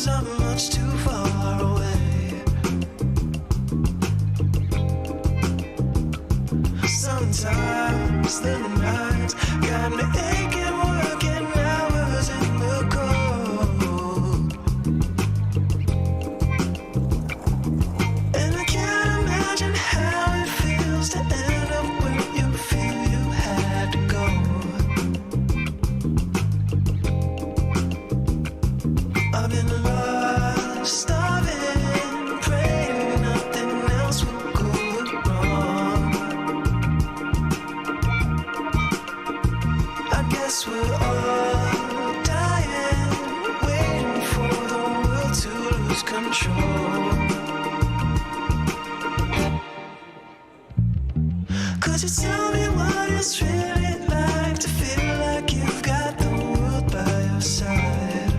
'cause I'm much too far away. Sometimes the nights got me aching, working hours in the cold. And I can't imagine how it feels to end up where you feel you had to go. I've been lost, starving, praying nothing else will go wrong. I guess we're all dying, waiting for the world to lose control. Could you tell me what it's really like to feel like you've got the world by your side?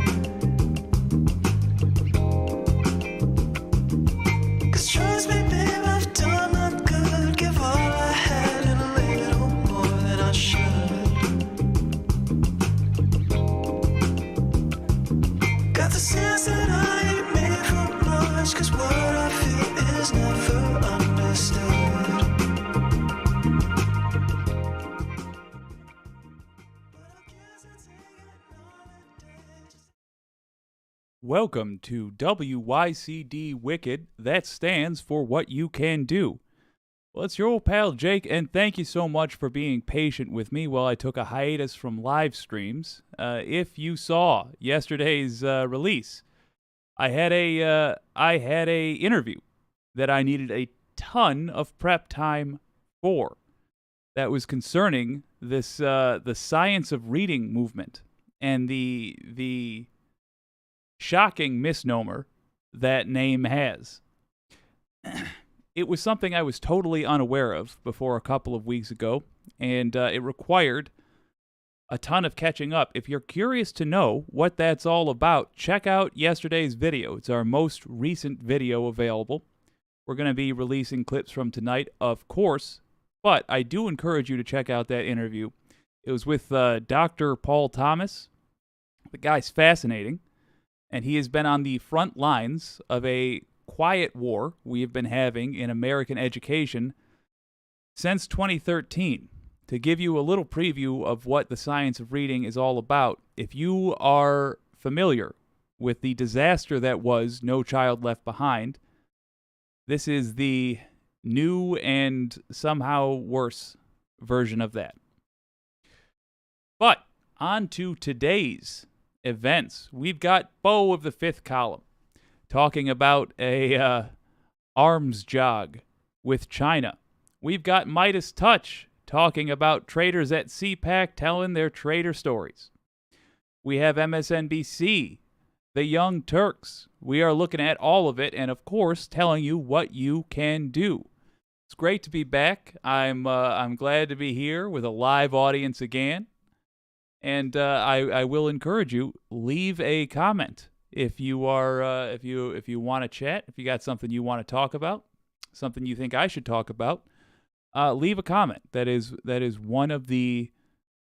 'Cause trust me, babe, I've done my good, give all I had and a little more than I should. Got the sense that I ain't made for much, 'cause what I feel is never understood. Welcome to WYCD Wicked. That stands for What You Can Do. Well, it's your old pal Jake, and thank you so much for being patient with me while I took a hiatus from live streams. If you saw yesterday's release, I had a interview that I needed a ton of prep time for. That was concerning this the science of reading movement and the shocking misnomer that name has. It was something I was totally unaware of before a couple of weeks ago, and it required a ton of catching up. If you're curious to know what that's all about, check out yesterday's video. It's our most recent video available. We're going to be releasing clips from tonight, of course, but I do encourage you to check out that interview. It was with Dr. Paul Thomas. The guy's fascinating. And he has been on the front lines of a quiet war we have been having in American education since 2013. To give you a little preview of what the science of reading is all about, if you are familiar with the disaster that was No Child Left Behind, this is the new and somehow worse version of that. But on to today's events. We've got Beau of the Fifth Column talking about a arms jog with China. We've got Midas Touch talking about traitors at CPAC telling their traitor stories. We have MSNBC, the Young Turks. We are looking at all of it and, of course, telling you what you can do. It's great to be back. I'm glad to be here with a live audience again. And I will encourage you, leave a comment if you are if you want to chat, if you got something you want to talk about, something you think I should talk about. Leave a comment. That is one of the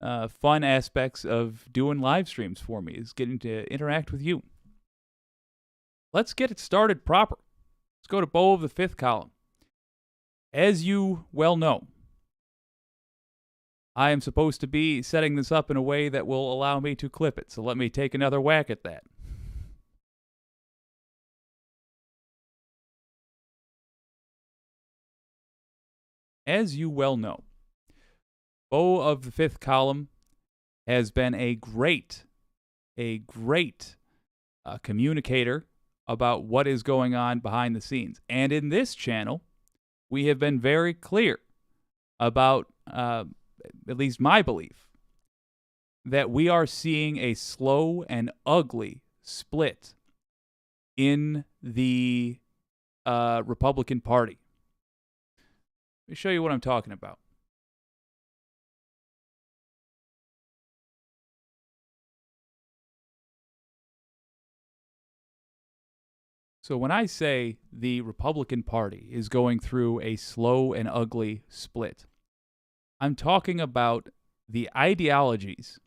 fun aspects of doing live streams for me, is getting to interact with you. Let's get it started proper. Let's go to Beau of the Fifth Column. As you well know, I am supposed to be setting this up in a way that will allow me to clip it, so let me take another whack at that. As you well know, Beau of the Fifth Column has been a great communicator about what is going on behind the scenes. And in this channel, we have been very clear about at least my belief, that we are seeing a slow and ugly split in the Republican Party. Let me show you what I'm talking about. So when I say the Republican Party is going through a slow and ugly split, I'm talking about the ideologies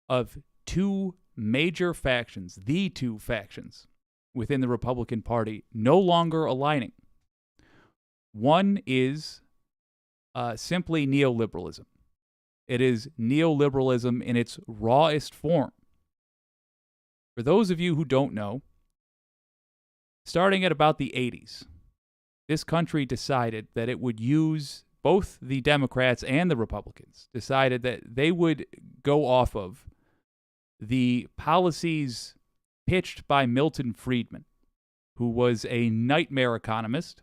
of two major factions, the two factions within the Republican Party no longer aligning. One is simply neoliberalism. It is neoliberalism in its rawest form. For those of you who don't know, starting at about the 80s, this country decided that it would use, both the Democrats and the Republicans decided that they would go off of the policies pitched by Milton Friedman, who was a nightmare economist,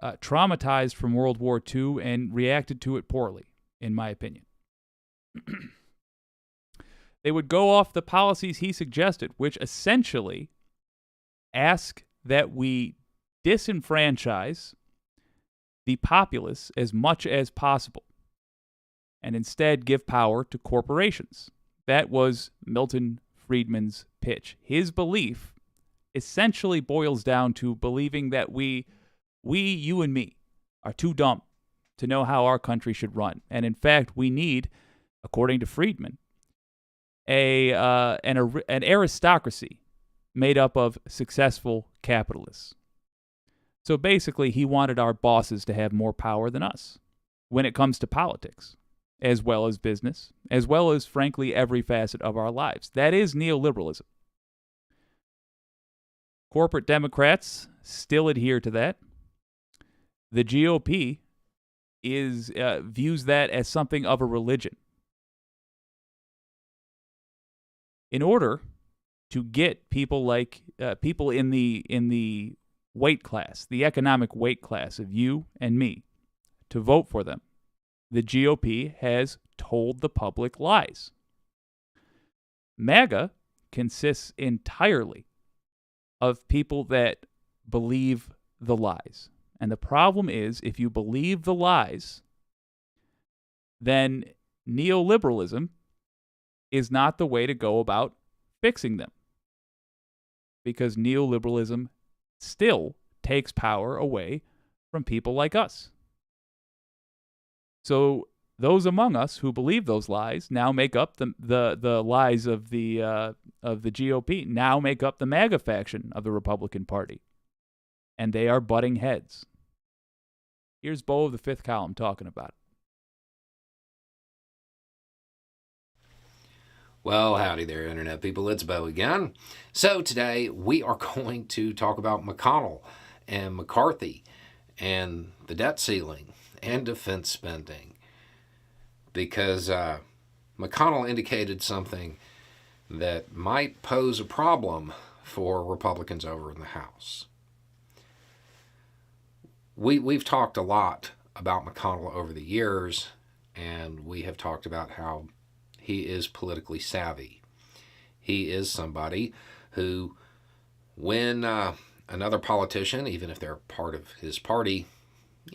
traumatized from World War II and reacted to it poorly, in my opinion. They would go off the policies he suggested, which essentially ask that we disenfranchise the populace as much as possible and instead give power to corporations. That was Milton Friedman's pitch. His belief essentially boils down to believing that we, you and me, are too dumb to know how our country should run. And in fact, we need, according to Friedman, an aristocracy made up of successful capitalists. So basically, he wanted our bosses to have more power than us when it comes to politics, as well as business, as well as, frankly, every facet of our lives. That is neoliberalism. Corporate Democrats still adhere to that. The GOP views that as something of a religion. In order to get people like people in the weight class, the economic weight class of you and me, to vote for them, the GOP has told the public lies. MAGA consists entirely of people that believe the lies. And the problem is, if you believe the lies, then neoliberalism is not the way to go about fixing them. Because neoliberalism still takes power away from people like us. So those among us who believe those lies now make up the lies of the GOP, now make up the MAGA faction of the Republican Party. And they are butting heads. Here's Beau of the Fifth Column talking about it. Well, howdy there, Internet people. It's Beau again. So today we are going to talk about McConnell and McCarthy and the debt ceiling and defense spending. Because McConnell indicated something that might pose a problem for Republicans over in the House. We've talked a lot about McConnell over the years, and we have talked about how he is politically savvy. He is somebody who, when another politician, even if they're part of his party,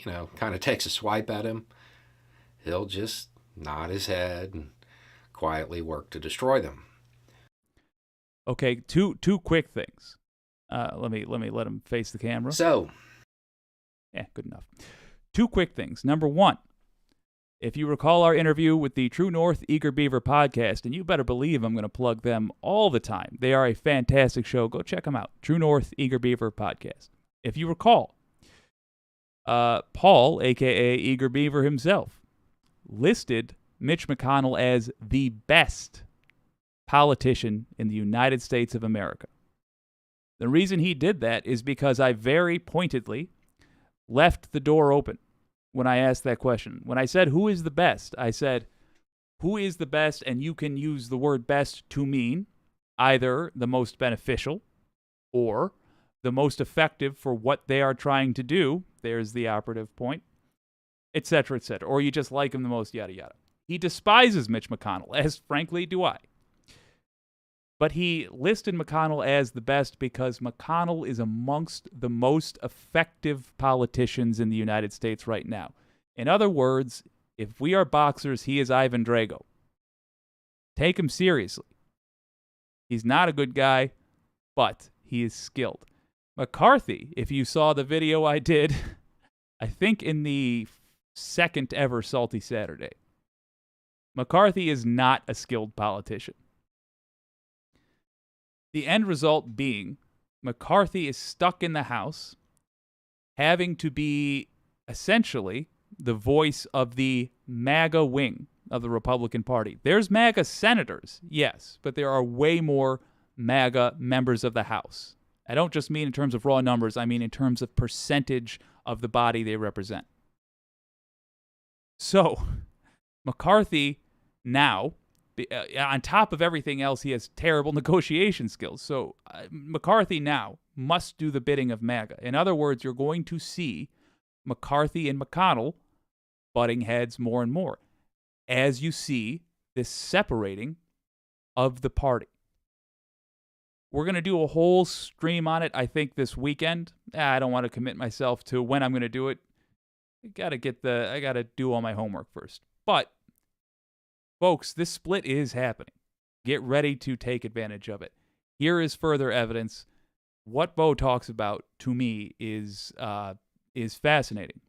kind of takes a swipe at him, he'll just nod his head and quietly work to destroy them. Okay, two quick things. Let me let him face the camera. So, yeah, good enough. Two quick things. Number one, if you recall our interview with the True North Eager Beaver podcast, and you better believe I'm going to plug them all the time. They are a fantastic show. Go check them out. True North Eager Beaver podcast. If you recall, Paul, a.k.a. Eager Beaver himself, listed Mitch McConnell as the best politician in the United States of America. The reason he did that is because I very pointedly left the door open when I asked that question. When I said, who is the best? I said, who is the best? And you can use the word best to mean either the most beneficial or the most effective for what they are trying to do. There's the operative point, etc., etc. Or you just like him the most, yada, yada. He despises Mitch McConnell, as frankly do I. But he listed McConnell as the best because McConnell is amongst the most effective politicians in the United States right now. In other words, if we are boxers, he is Ivan Drago. Take him seriously. He's not a good guy, but he is skilled. McCarthy, if you saw the video I did, I think in the second ever Salty Saturday, McCarthy is not a skilled politician. The end result being McCarthy is stuck in the House, having to be essentially the voice of the MAGA wing of the Republican Party. There's MAGA senators, yes, but there are way more MAGA members of the House. I don't just mean in terms of raw numbers, I mean in terms of percentage of the body they represent. So, McCarthy now, on top of everything else, he has terrible negotiation skills. So, McCarthy now must do the bidding of MAGA. In other words, you're going to see McCarthy and McConnell butting heads more and more as you see this separating of the party. We're going to do a whole stream on it, I think, this weekend. I don't want to commit myself to when I'm going to do it. I got to do all my homework first. But, folks, this split is happening. Get ready to take advantage of it. Here is further evidence. What Beau talks about, to me, is fascinating.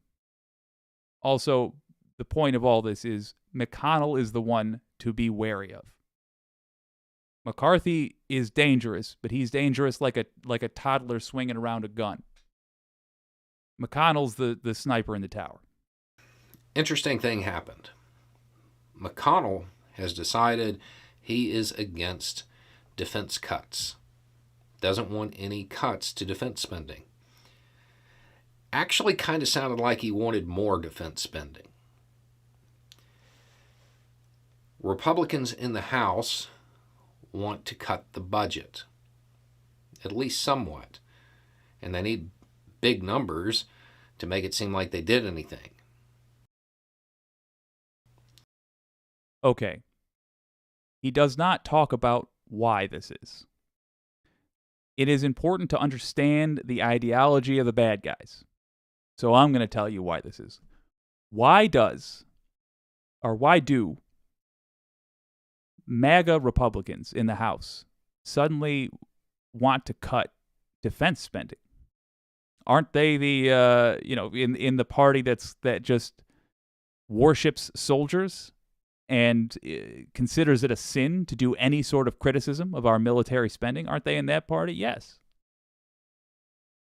Also, the point of all this is McConnell is the one to be wary of. McCarthy is dangerous, but he's dangerous like a toddler swinging around a gun. McConnell's the sniper in the tower. Interesting thing happened. McConnell has decided he is against defense cuts. Doesn't want any cuts to defense spending. Actually kind of sounded like he wanted more defense spending. Republicans in the House want to cut the budget, at least somewhat, and they need big numbers to make it seem like they did anything. Okay. He does not talk about why this is. It is important to understand the ideology of the bad guys. So I'm going to tell you why this is. Why do MAGA Republicans in the House suddenly want to cut defense spending? Aren't they the in the party that just worships soldiers and considers it a sin to do any sort of criticism of our military spending? Aren't they in that party? Yes.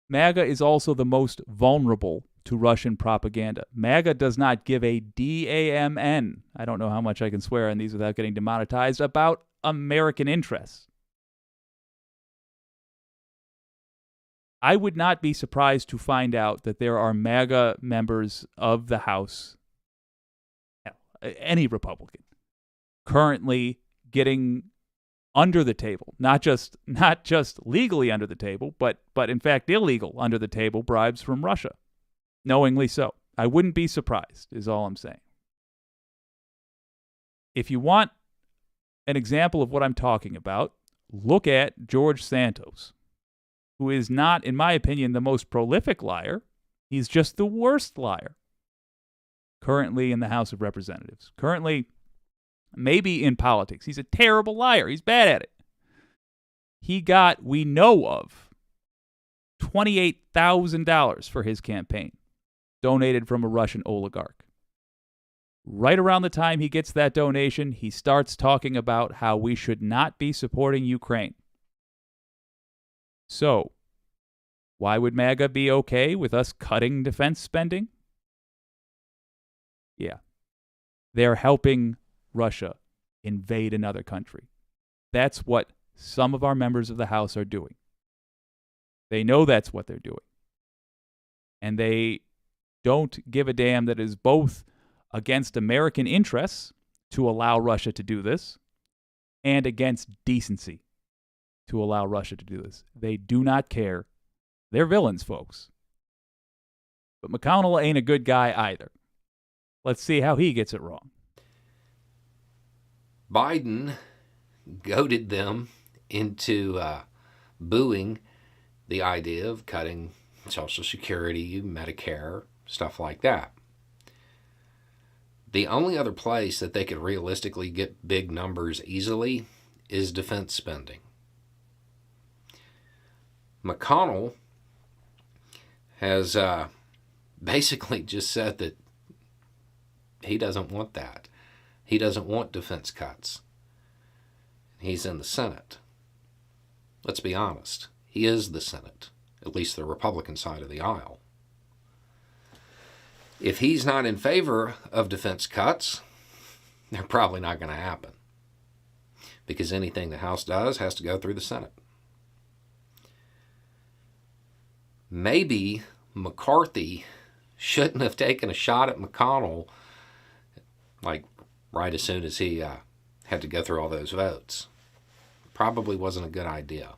MAGA is also the most vulnerable to Russian propaganda. MAGA does not give a damn, I don't know how much I can swear on these without getting demonetized, about American interests. I would not be surprised to find out that there are MAGA members of the House, any Republican, currently getting under the table, not just legally under the table, but in fact illegal under the table bribes from Russia, knowingly so. I wouldn't be surprised, is all I'm saying. If you want an example of what I'm talking about, look at George Santos, who is not, in my opinion, the most prolific liar. He's just the worst liar. Currently in the House of Representatives. Currently, maybe in politics. He's a terrible liar. He's bad at it. He got, we know of, $28,000 for his campaign, donated from a Russian oligarch. Right around the time he gets that donation, he starts talking about how we should not be supporting Ukraine. So, why would MAGA be okay with us cutting defense spending? Yeah. They're helping Russia invade another country. That's what some of our members of the House are doing. They know that's what they're doing. And they don't give a damn that it is both against American interests to allow Russia to do this and against decency to allow Russia to do this. They do not care. They're villains, folks. But McConnell ain't a good guy either. Let's see how he gets it wrong. Biden goaded them into booing the idea of cutting Social Security, Medicare, stuff like that. The only other place that they could realistically get big numbers easily is defense spending. McConnell has basically just said that he doesn't want that. He doesn't want defense cuts. He's in the Senate. Let's be honest. He is the Senate, at least the Republican side of the aisle. If he's not in favor of defense cuts, they're probably not going to happen, because anything the House does has to go through the Senate. Maybe McCarthy shouldn't have taken a shot at McConnell like right as soon as he had to go through all those votes. Probably wasn't a good idea.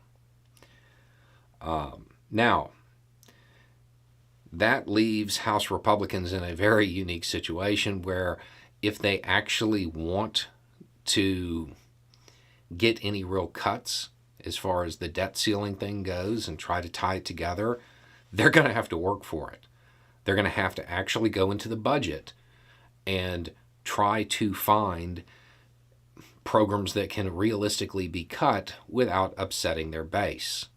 Now, that leaves House Republicans in a very unique situation where if they actually want to get any real cuts as far as the debt ceiling thing goes and try to tie it together, they're going to have to work for it. They're going to have to actually go into the budget and try to find programs that can realistically be cut without upsetting their base.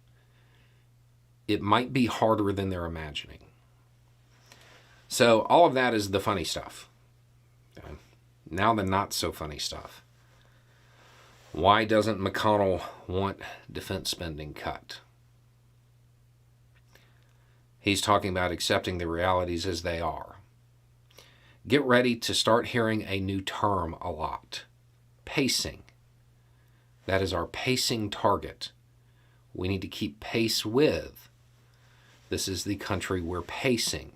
It might be harder than they're imagining. So all of that is the funny stuff. Okay. Now the not so funny stuff. Why doesn't McConnell want defense spending cut? He's talking about accepting the realities as they are. Get ready to start hearing a new term a lot. Pacing. That is our pacing target. We need to keep pace with. This is the country we're pacing.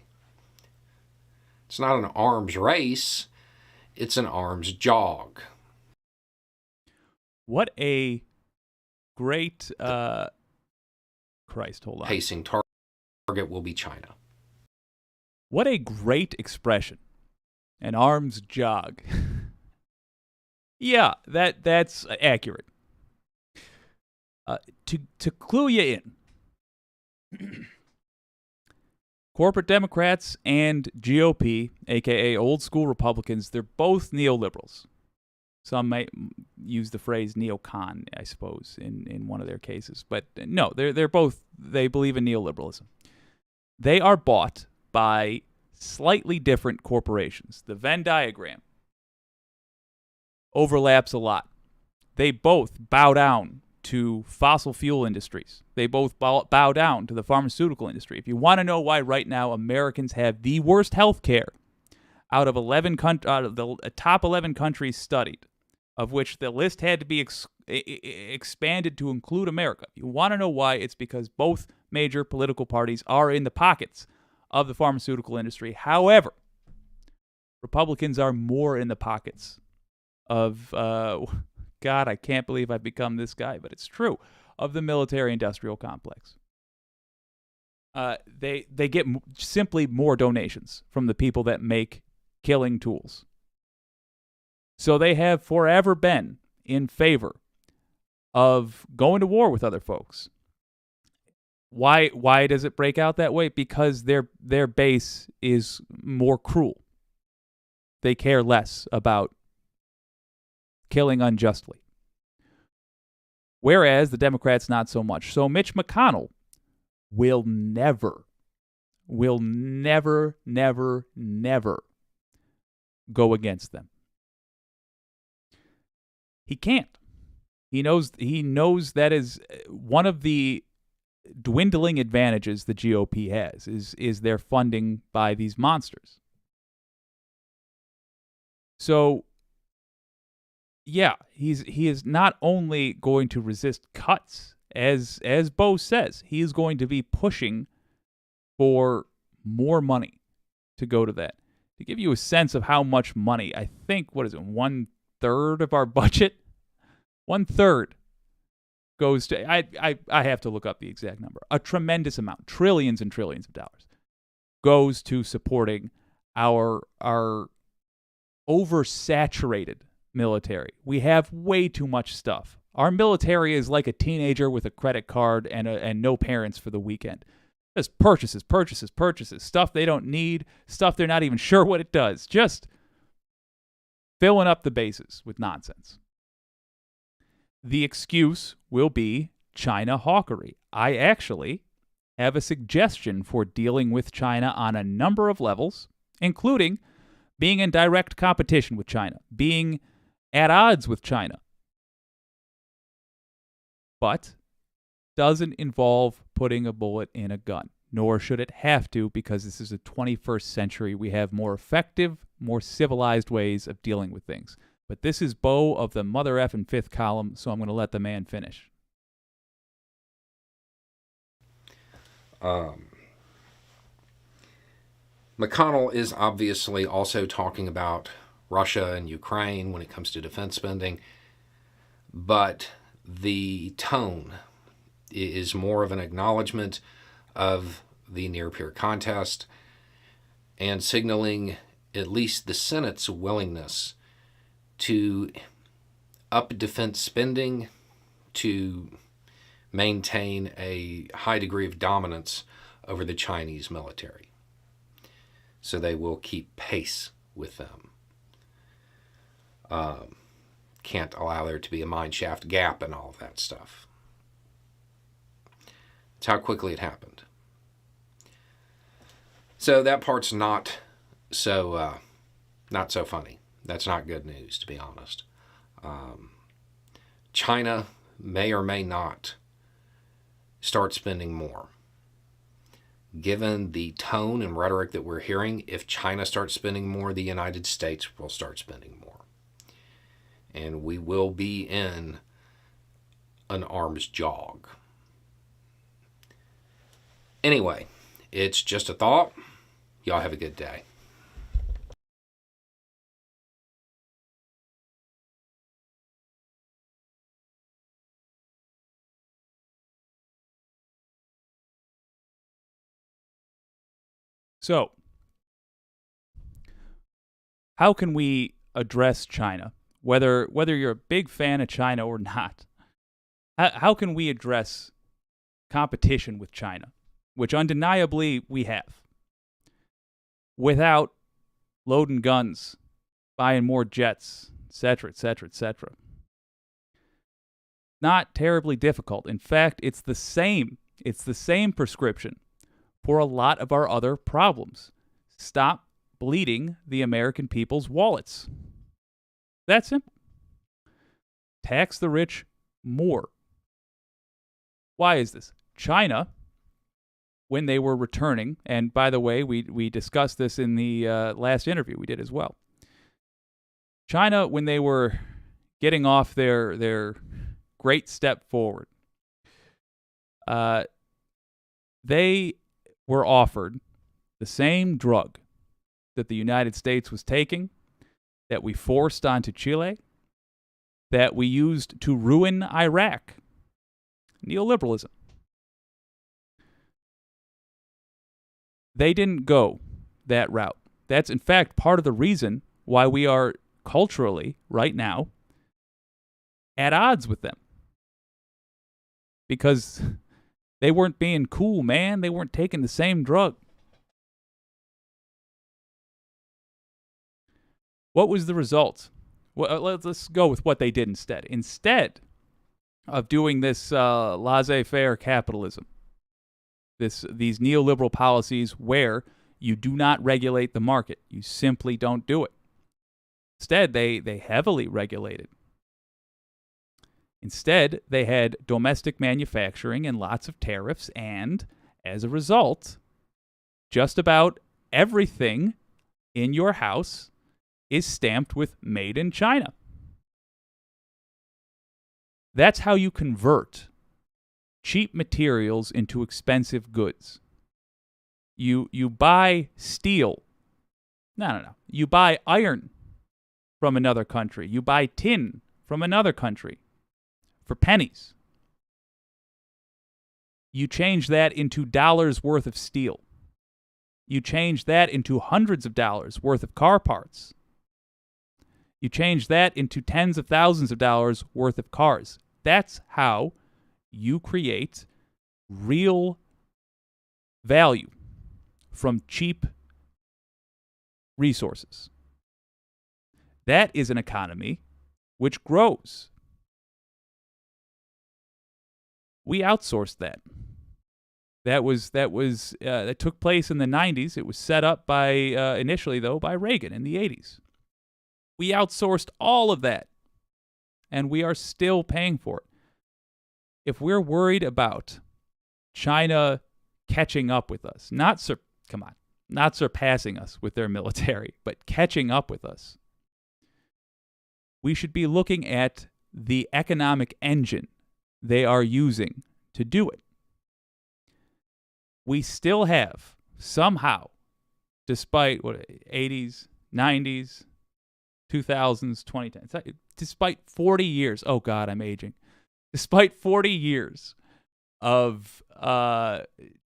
It's not an arms race. It's an arms jog. What a great... Christ, hold on. Pacing target will be China. What a great expression. An arms jog. Yeah, that's accurate. To clue you in, corporate Democrats and GOP, aka old school Republicans, they're both neoliberals. Some might use the phrase neocon, I suppose, in one of their cases. But no, they're both, they believe in neoliberalism. They are bought by slightly different corporations. The Venn diagram overlaps a lot. They both bow down to fossil fuel industries. They both bow down to the pharmaceutical industry. If you want to know why right now Americans have the worst health care out of the top 11 countries studied, of which the list had to be expanded to include America. If you want to know why, it's because both major political parties are in the pockets of the pharmaceutical industry. However, Republicans are more in the pockets of, God, I can't believe I've become this guy, but it's true, of the military-industrial complex. They get simply more donations from the people that make killing tools. So they have forever been in favor of going to war with other folks. Why does it break out that way? Because their base is more cruel. They care less about killing unjustly. Whereas the Democrats not so much. So Mitch McConnell will never go against them. He can't. He knows that is one of the dwindling advantages the GOP has is their funding by these monsters. So yeah, he is not only going to resist cuts, as Beau says, he is going to be pushing for more money to go to that. To give you a sense of how much money, I think, 1/3 of our budget? 1/3 goes to, I have to look up the exact number, a tremendous amount, trillions and trillions of dollars, goes to supporting our oversaturated military. We have way too much stuff. Our military is like a teenager with a credit card and no parents for the weekend. Just purchases, stuff they don't need, stuff they're not even sure what it does. Just filling up the bases with nonsense. The excuse will be China hawkery. I actually have a suggestion for dealing with China on a number of levels, including being in direct competition with China, being at odds with China. But doesn't involve putting a bullet in a gun, nor should it have to, because this is the 21st century. We have more effective, more civilized ways of dealing with things. But this is Beau of the mother effing fifth column, so I'm going to let the man finish. McConnell is obviously also talking about Russia and Ukraine when it comes to defense spending, but the tone is more of an acknowledgement of the near-peer contest and signaling at least the Senate's willingness to up defense spending to maintain a high degree of dominance over the Chinese military. So they will keep pace with them. Can't allow there to be a mineshaft gap and all of that stuff. It's how quickly it happened. So that part's not so funny. That's not good news, to be honest. China may or may not start spending more. Given the tone and rhetoric that we're hearing, if China starts spending more, the United States will start spending more. And we will be in an arms jog. Anyway, it's just a thought. Y'all have a good day. So, how can we address China? Whether you're a big fan of China or not, how can we address competition with China, which undeniably we have, without loading guns, buying more jets, etc., etc., etc.? Not terribly difficult. In fact, it's the same prescription for a lot of our other problems. Stop bleeding the American people's wallets. That simple. Tax the rich more. Why is this? China, when they were returning, and by the way, we discussed this in the last interview we did as well. China, when they were getting off their great step forward, they were offered the same drug that the United States was taking, that we forced onto Chile, that we used to ruin Iraq. Neoliberalism. They didn't go that route. That's, in fact, part of the reason why we are culturally, right now, at odds with them. Because they weren't being cool, man. They weren't taking the same drug. What was the result? Well, let's go with what they did instead. Instead of doing this laissez-faire capitalism, these neoliberal policies where you do not regulate the market, you simply don't do it. Instead, they heavily regulated. Instead, they had domestic manufacturing and lots of tariffs, and as a result, just about everything in your house is stamped with Made in China. That's how you convert cheap materials into expensive goods. You buy steel. No. You buy iron from another country. You buy tin from another country for pennies. You change that into dollars worth of steel. You change that into hundreds of dollars worth of car parts. You change that into tens of thousands of dollars worth of cars. That's how you create real value from cheap resources. That is an economy which grows. We outsourced that. That took place in the 90s. It was set up by initially though by Reagan in the 80s. We outsourced all of that, and we are still paying for it. if we're worried about China catching up with us, not surpassing us with their military, but catching up with us, we should be looking at the economic engine they are using to do it. We still have, somehow, despite 80s, 90s, 2000s, 2010s, despite 40 years, oh God, I'm aging, despite 40 years of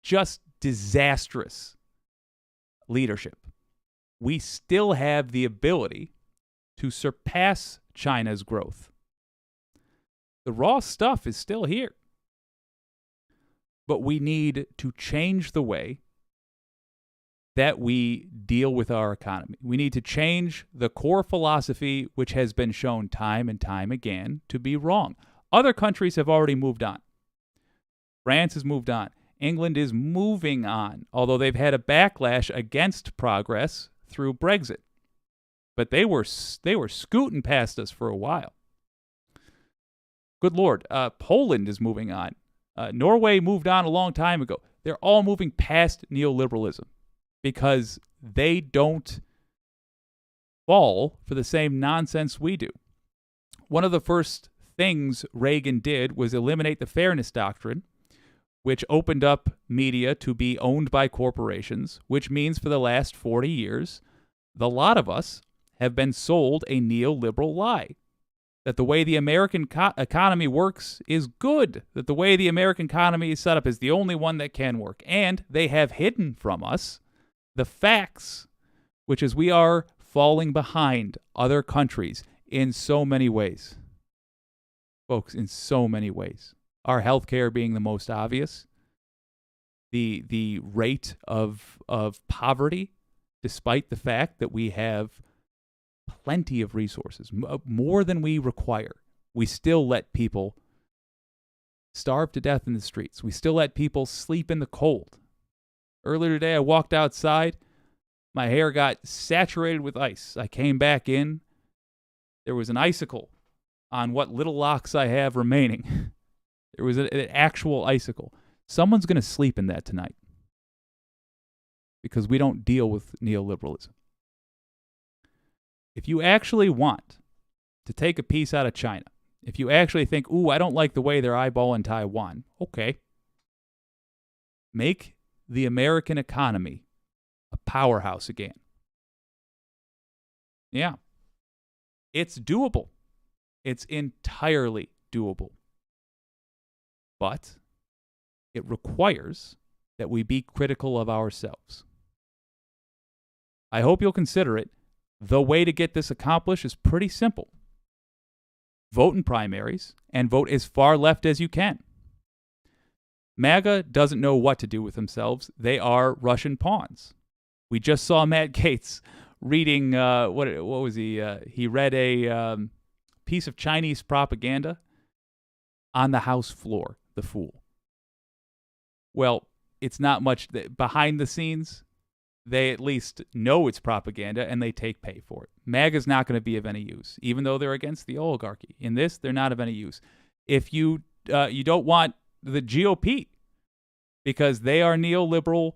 just disastrous leadership, we still have the ability to surpass China's growth. The raw stuff is still here. But we need to change the way that we deal with our economy. We need to change the core philosophy, which has been shown time and time again to be wrong. Other countries have already moved on. France has moved on. England is moving on, although they've had a backlash against progress through Brexit. But they were scooting past us for a while. Good Lord, Poland is moving on. Norway moved on a long time ago. They're all moving past neoliberalism because they don't fall for the same nonsense we do. One of the first things Reagan did was eliminate the fairness doctrine, which opened up media to be owned by corporations, which means for the last 40 years, the lot of us have been sold a neoliberal lie. That the way the American economy works is good. That the way the American economy is set up is the only one that can work. And they have hidden from us the facts, which is we are falling behind other countries in so many ways. Folks, in so many ways. Our healthcare being the most obvious. The rate of poverty, despite the fact that we have plenty of resources, more than we require. We still let people starve to death in the streets. We still let people sleep in the cold. Earlier today, I walked outside. My hair got saturated with ice. I came back in. There was an icicle on what little locks I have remaining. There was an actual icicle. Someone's going to sleep in that tonight because we don't deal with neoliberalism. If you actually want to take a piece out of China, if you actually think, ooh, I don't like the way they're eyeballing Taiwan, okay. Make the American economy a powerhouse again. Yeah. It's doable. It's entirely doable. But it requires that we be critical of ourselves. I hope you'll consider it. The way to get this accomplished is pretty simple. Vote in primaries and vote as far left as you can. MAGA doesn't know what to do with themselves. They are Russian pawns. We just saw Matt Gaetz reading, what was he? He read a piece of Chinese propaganda on the House floor, the fool. Well, it's not much behind the scenes. They at least know it's propaganda and they take pay for it. MAGA's not going to be of any use, even though they're against the oligarchy. In this, they're not of any use. If you don't want the GOP because they are neoliberal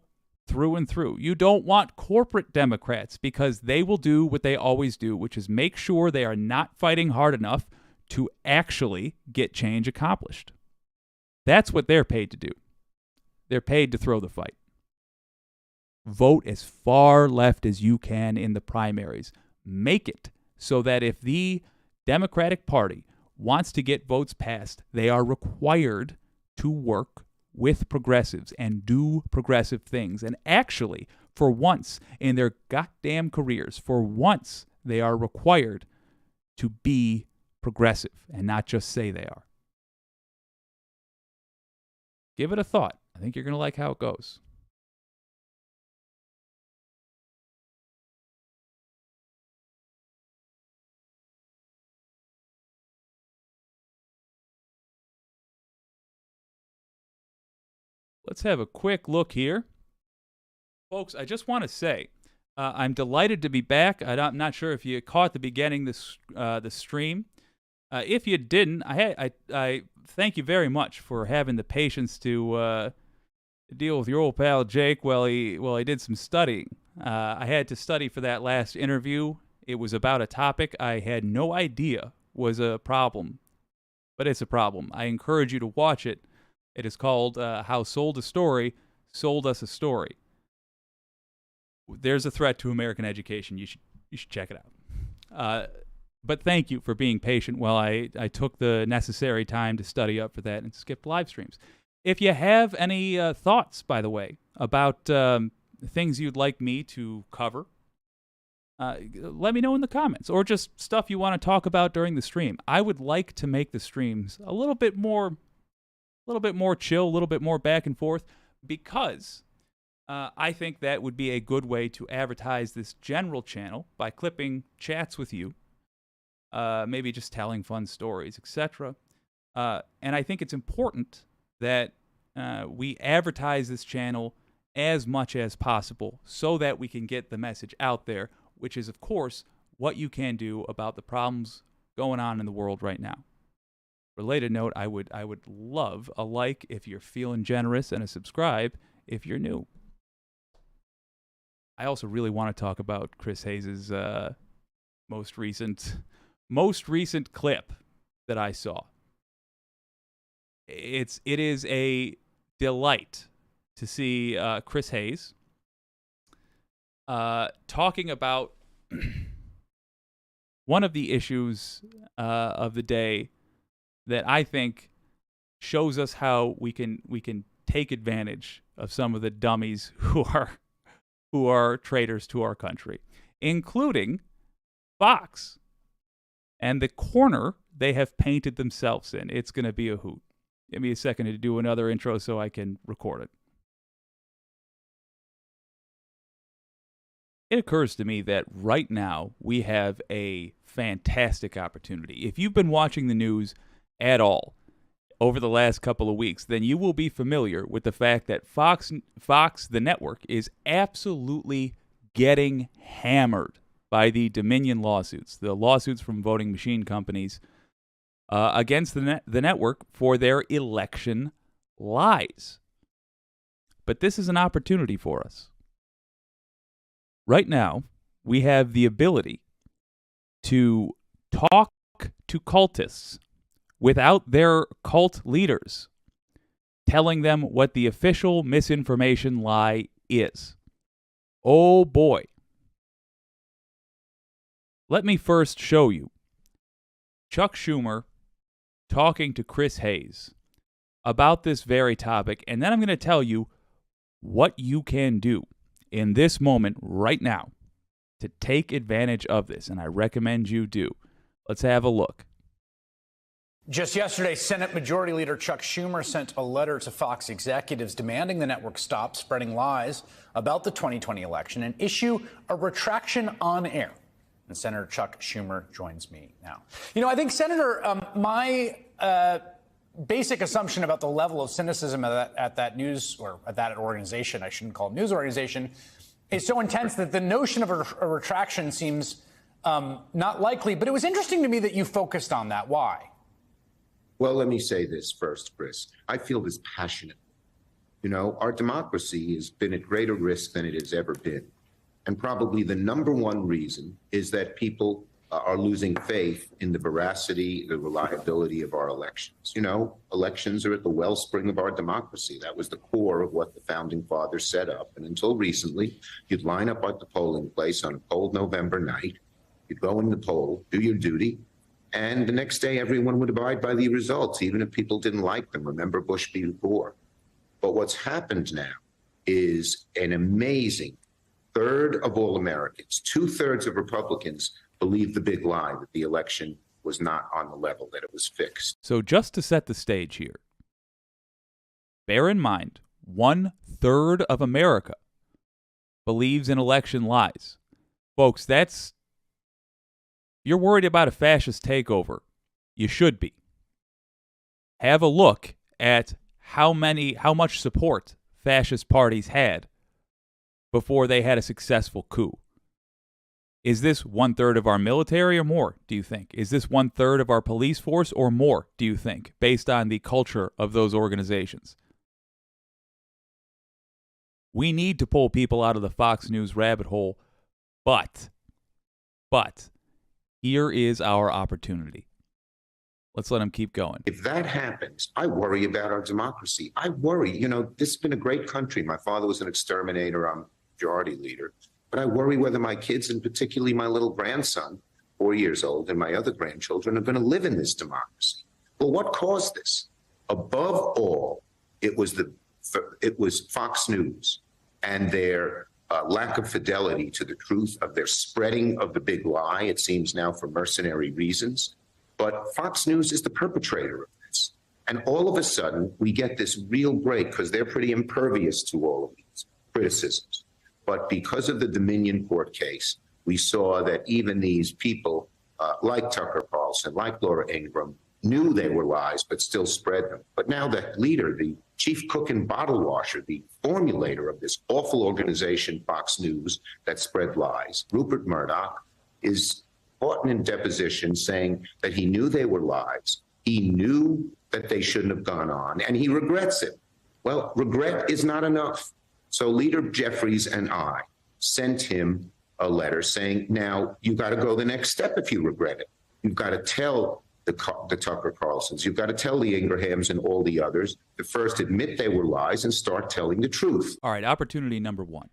through and through. You don't want corporate Democrats because they will do what they always do, which is make sure they are not fighting hard enough to actually get change accomplished. That's what they're paid to do. They're paid to throw the fight. Vote as far left as you can in the primaries. Make it so that if the Democratic Party wants to get votes passed, they are required to work with progressives and do progressive things. And actually, for once in their goddamn careers, for once, they are required to be progressive and not just say they are. Give it a thought. I think you're going to like how it goes. Let's have a quick look here. Folks, I just want to say, I'm delighted to be back. I'm not sure if you caught the beginning of the stream. If you didn't, I thank you very much for having the patience to deal with your old pal Jake while he did some studying. I had to study for that last interview. It was about a topic I had no idea was a problem, but it's a problem. I encourage you to watch it. It is called How Sold a Story Sold Us a Story. There's a threat to American education. You should check it out. But thank you for being patient while I took the necessary time to study up for that and skipped live streams. If you have any thoughts, by the way, about things you'd like me to cover, let me know in the comments, or just stuff you want to talk about during the stream. I would like to make the streams a little bit more chill, a little bit more back and forth, because I think that would be a good way to advertise this general channel by clipping chats with you, maybe just telling fun stories, etc. And I think it's important that we advertise this channel as much as possible so that we can get the message out there, which is, of course, what you can do about the problems going on in the world right now. Related note, I would love a like if you're feeling generous and a subscribe if you're new. I also really want to talk about Chris Hayes' most recent clip that I saw. It is a delight to see Chris Hayes talking about one of the issues of the day that I think shows us how we can take advantage of some of the dummies who are traitors to our country, including Fox and the corner they have painted themselves in. It's going to be a hoot. Give me a second to do another intro so I can record it. It occurs to me that right now we have a fantastic opportunity. If you've been watching the news at all over the last couple of weeks, then you will be familiar with the fact that Fox, the network, is absolutely getting hammered by the Dominion lawsuits, the lawsuits from voting machine companies against the network for their election lies. But this is an opportunity for us. Right now, we have the ability to talk to cultists without their cult leaders telling them what the official misinformation lie is. Oh boy. Let me first show you Chuck Schumer talking to Chris Hayes about this very topic, and then I'm going to tell you what you can do in this moment right now to take advantage of this, and I recommend you do. Let's have a look. Just yesterday, Senate Majority Leader Chuck Schumer sent a letter to Fox executives demanding the network stop spreading lies about the 2020 election and issue a retraction on air. And Senator Chuck Schumer joins me now. You know, I think, Senator, my basic assumption about the level of cynicism at that news, or at that organization, I shouldn't call it news organization, is so intense that the notion of a retraction seems not likely. But it was interesting to me that you focused on that. Why? Well, let me say this first, Chris. I feel this passionate. You know, our democracy has been at greater risk than it has ever been. And probably the number one reason is that people are losing faith in the veracity, the reliability of our elections. You know, elections are at the wellspring of our democracy. That was the core of what the founding fathers set up. And until recently, you'd line up at the polling place on a cold November night, you'd go in the poll, do your duty, and the next day everyone would abide by the results, even if people didn't like them. Remember Bush v. Gore. But what's happened now is an amazing third of all Americans, 2/3 of Republicans, believe the big lie that the election was not on the level, that it was fixed. So just to set the stage here, bear in mind, 1/3 of America believes in election lies. Folks, you're worried about a fascist takeover. You should be. Have a look at how much support fascist parties had before they had a successful coup. Is this 1/3 of our military or more, do you think? Is this 1/3 of our police force or more, do you think, based on the culture of those organizations? We need to pull people out of the Fox News rabbit hole, but here is our opportunity. Let's let them keep going. If that happens, I worry about our democracy. I worry, this has been a great country. My father was an exterminator. I'm majority leader. But I worry whether my kids, and particularly my little grandson, 4 years old, and my other grandchildren are going to live in this democracy. Well, what caused this? Above all, it was Fox News and their lack of fidelity to the truth of their spreading of the big lie, it seems now for mercenary reasons. But Fox News is the perpetrator of this. And all of a sudden, we get this real break because they're pretty impervious to all of these criticisms. But because of the Dominion Court case, we saw that even these people like Tucker Carlson, like Laura Ingraham, knew they were lies, but still spread them. But now the leader, the chief cook and bottle washer, the formulator of this awful organization, Fox News, that spread lies, Rupert Murdoch, is caught in deposition saying that he knew they were lies. He knew that they shouldn't have gone on, and he regrets it. Well, regret is not enough. So Leader Jeffries and I sent him a letter saying, now you got to go the next step if you regret it. You've got to tell the Tucker Carlsons, you've got to tell the Ingrahams and all the others to first admit they were lies and start telling the truth. All right, opportunity number one.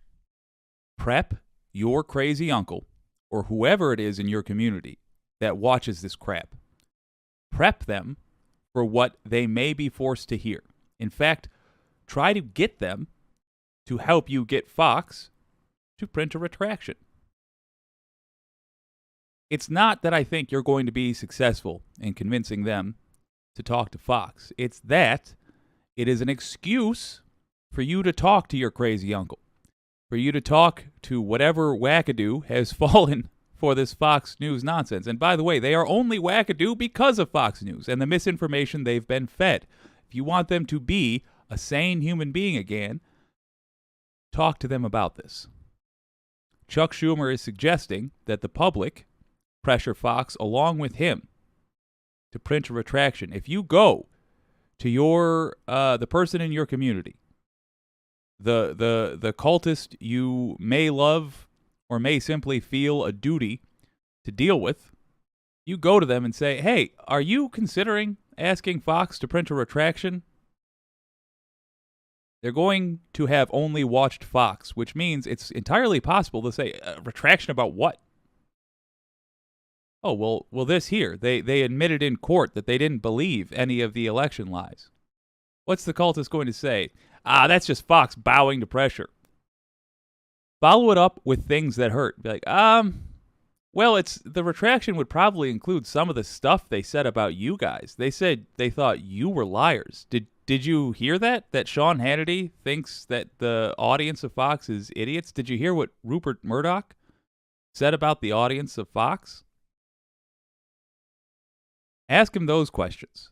Prep your crazy uncle or whoever it is in your community that watches this crap. Prep them for what they may be forced to hear. In fact, try to get them to help you get Fox to print a retraction. It's not that I think you're going to be successful in convincing them to talk to Fox. It's that it is an excuse for you to talk to your crazy uncle, for you to talk to whatever wackadoo has fallen for this Fox News nonsense. And by the way, they are only wackadoo because of Fox News and the misinformation they've been fed. If you want them to be a sane human being again, talk to them about this. Chuck Schumer is suggesting that the public pressure Fox along with him to print a retraction. If you go to your the person in your community, the cultist you may love or may simply feel a duty to deal with, you go to them and say, hey, are you considering asking Fox to print a retraction? They're going to have only watched Fox, which means it's entirely possible to say, a retraction about what? Oh, well, this here. They admitted in court that they didn't believe any of the election lies. What's the cultist going to say? That's just Fox bowing to pressure. Follow it up with things that hurt. Be like, well, the retraction would probably include some of the stuff they said about you guys. They said they thought you were liars. Did you hear that? That Sean Hannity thinks that the audience of Fox is idiots? Did you hear what Rupert Murdoch said about the audience of Fox? Ask him those questions.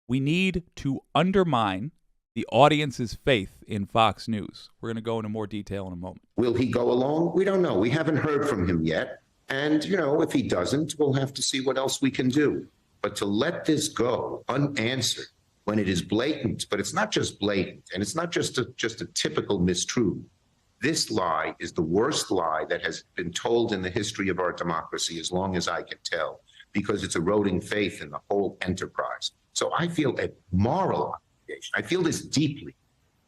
We need to undermine the audience's faith in Fox News. We're going to go into more detail in a moment. Will he go along? We don't know. We haven't heard from him yet. And, if he doesn't, we'll have to see what else we can do. But to let this go unanswered when it is blatant, but it's not just blatant, and it's not just a typical mistruth. This lie is the worst lie that has been told in the history of our democracy, as long as I can tell, because it's eroding faith in the whole enterprise. So I feel a moral obligation. I feel this deeply,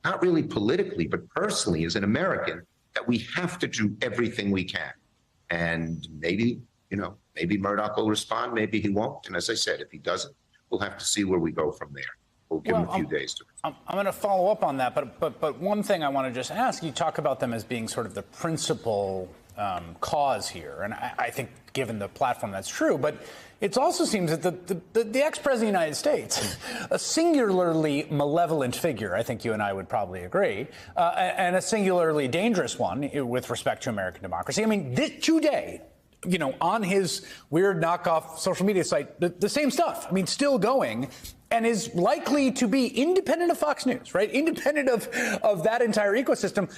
not really politically, but personally as an American, that we have to do everything we can. And maybe Murdoch will respond, maybe he won't. And as I said, if he doesn't, we'll have to see where we go from there. We'll give him a few days to respond. I'm going to follow up on that, but one thing I want to just ask, you talk about them as being sort of the principal cause here, and I think given the platform that's true, but it also seems that the ex-president of the United States, a singularly malevolent figure, I think you and I would probably agree, and a singularly dangerous one with respect to American democracy. I mean, today, on his weird knockoff social media site, the same stuff. I mean, still going, and is likely to be independent of Fox News, right? Independent of that entire ecosystem.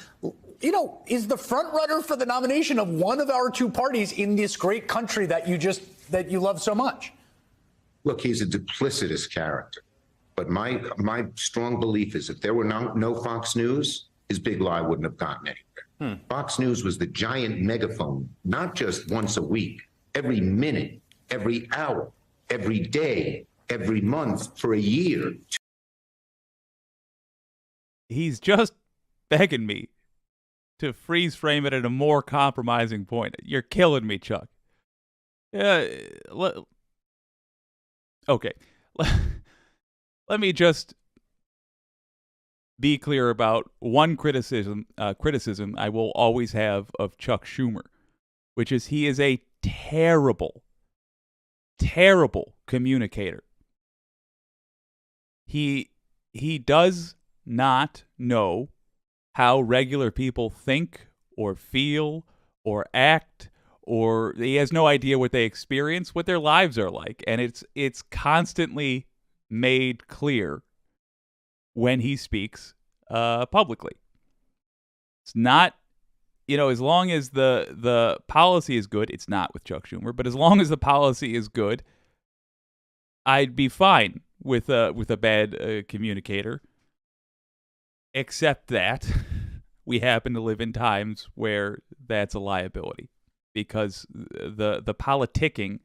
Is the front runner for the nomination of one of our two parties in this great country that you love so much. Look, he's a duplicitous character. But my strong belief is if there were no Fox News, his big lie wouldn't have gotten anywhere. Fox News was the giant megaphone, not just once a week, every minute, every hour, every day, every month for a year. He's just begging me to freeze frame it at a more compromising point. You're killing me, Chuck. Okay. Let me just be clear about one criticism I will always have of Chuck Schumer, which is he is a terrible, terrible communicator. He does not know how regular people think or feel or act, or he has no idea what they experience, what their lives are like. And it's constantly made clear when he speaks publicly. It's not, as long as the policy is good, it's not with Chuck Schumer, but as long as the policy is good, I'd be fine with a bad communicator. Except that we happen to live in times where that's a liability because the politicking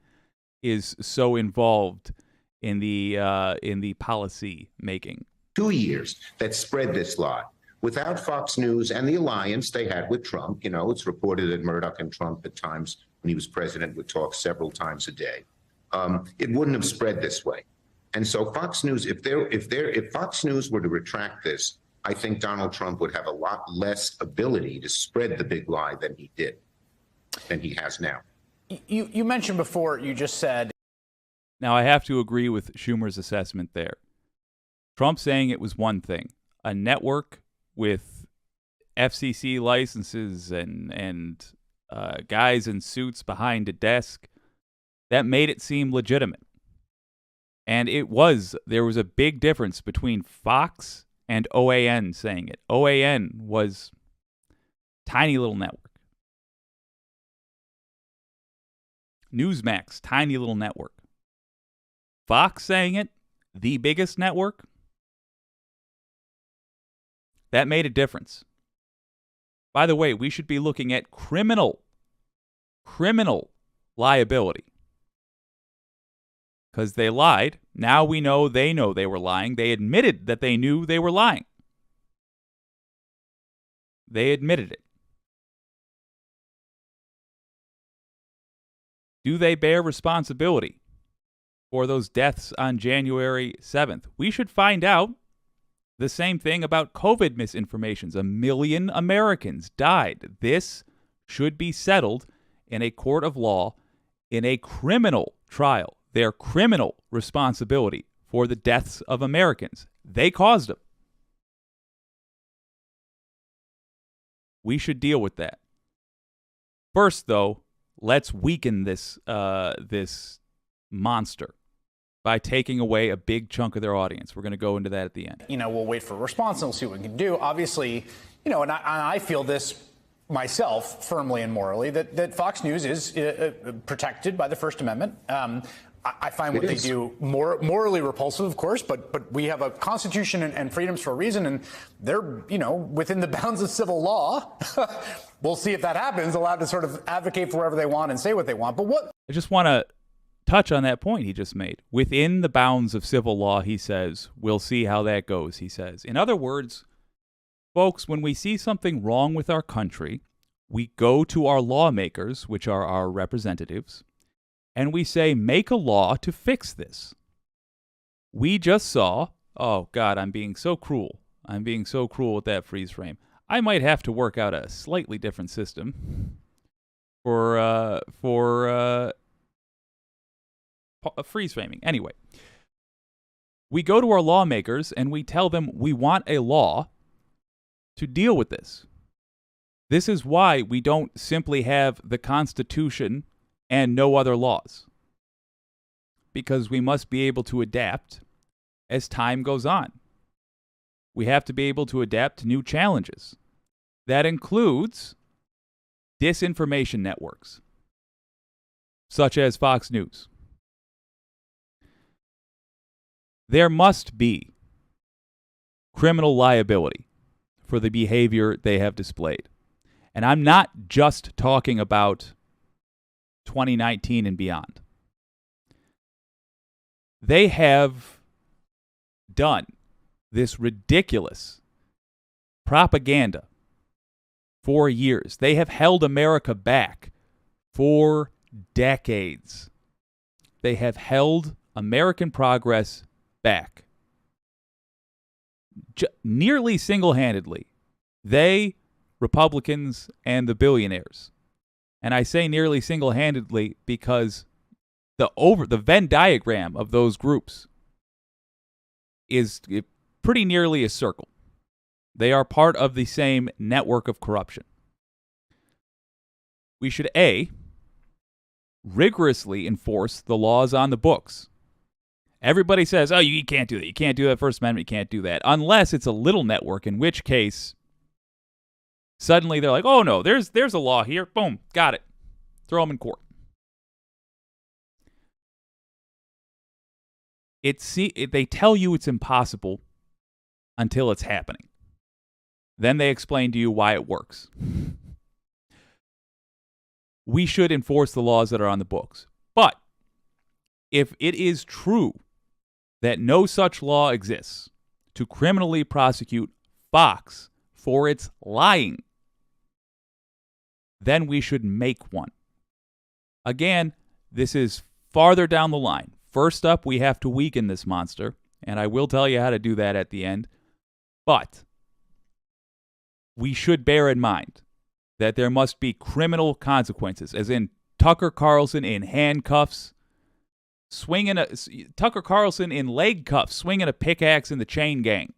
is so involved in the policy making. 2 years that spread this lie. Without Fox News and the alliance they had with Trump, it's reported that Murdoch and Trump at times when he was president would talk several times a day. It wouldn't have spread this way. And so Fox News, if Fox News were to retract this, I think Donald Trump would have a lot less ability to spread the big lie than he has now. You mentioned before, you just said. Now, I have to agree with Schumer's assessment there. Trump saying it was one thing. A network with FCC licenses and guys in suits behind a desk, that made it seem legitimate. And there was a big difference between Fox and OAN saying it. OAN was tiny little network. Newsmax, tiny little network. Fox saying it, the biggest network, that made a difference. By the way, we should be looking at criminal liability. Because they lied. Now we know they were lying. They admitted that they knew they were lying. They admitted it. Do they bear responsibility for those deaths on January 7th? We should find out the same thing about COVID misinformations. 1 million Americans died. This should be settled in a court of law in a criminal trial. Their criminal responsibility for the deaths of Americans. They caused them. We should deal with that. First, though, let's weaken this monster by taking away a big chunk of their audience. We're going to go into that at the end. We'll wait for a response and we'll see what we can do. Obviously, and I feel this myself firmly and morally that Fox News is protected by the First Amendment. I find what they do morally repulsive, of course, but we have a constitution and freedoms for a reason, and they're, within the bounds of civil law. We'll see if that happens, allowed to sort of advocate for whatever they want and say what they want. But I just want to touch on that point he just made. Within the bounds of civil law, he says, we'll see how that goes, he says. In other words, folks, when we see something wrong with our country, we go to our lawmakers, which are our representatives, and we say, make a law to fix this. We just saw, oh God, I'm being so cruel. I'm being so cruel with that freeze frame. I might have to work out a slightly different system for freeze framing. Anyway, we go to our lawmakers and we tell them we want a law to deal with this. This is why we don't simply have the Constitution and no other laws. Because we must be able to adapt as time goes on. We have to be able to adapt to new challenges. That includes disinformation networks, such as Fox News. There must be criminal liability for the behavior they have displayed. And I'm not just talking about 2019 and beyond. They have done this ridiculous propaganda for years. They have held America back for decades. They have held American progress back. Nearly single-handedly. They, Republicans, and the billionaires. And I say nearly single-handedly because the Venn diagram of those groups is pretty nearly a circle. They are part of the same network of corruption. We should A, rigorously enforce the laws on the books. Everybody says, oh, you can't do that. You can't do that. First Amendment, you can't do that. Unless it's a little network, in which case, suddenly they're like, oh, no, there's a law here. Boom, got it. Throw them in court. They tell you it's impossible until it's happening. Then they explain to you why it works. We should enforce the laws that are on the books. But if it is true that no such law exists to criminally prosecute Fox for its lying, then we should make one. Again, this is farther down the line. First up, we have to weaken this monster, and I will tell you how to do that at the end. But we should bear in mind that there must be criminal consequences, as in Tucker Carlson in handcuffs, Tucker Carlson in leg cuffs, swinging a pickaxe in the chain gang.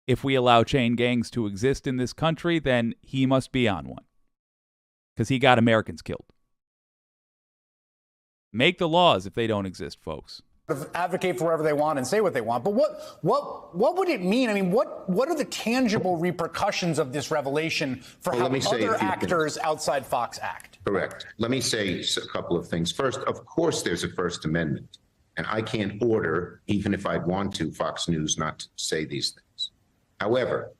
If we allow chain gangs to exist in this country, then he must be on one, because he got Americans killed. Make the laws if they don't exist, folks. Advocate for whatever they want and say what they want. But what would it mean? I mean, what are the tangible repercussions of this revelation for how other actors outside Fox act? Correct. Let me say a couple of things. First, of course, there's a First Amendment, and I can't order, even if I'd want to, Fox News not to say these things. However,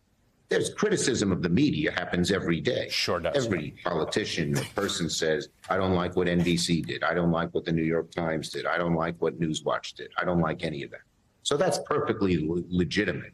there's criticism of the media happens every day. Sure does. Every politician or person says, I don't like what NBC did. I don't like what the New York Times did. I don't like what Newswatch did. I don't like any of that. So that's perfectly legitimate.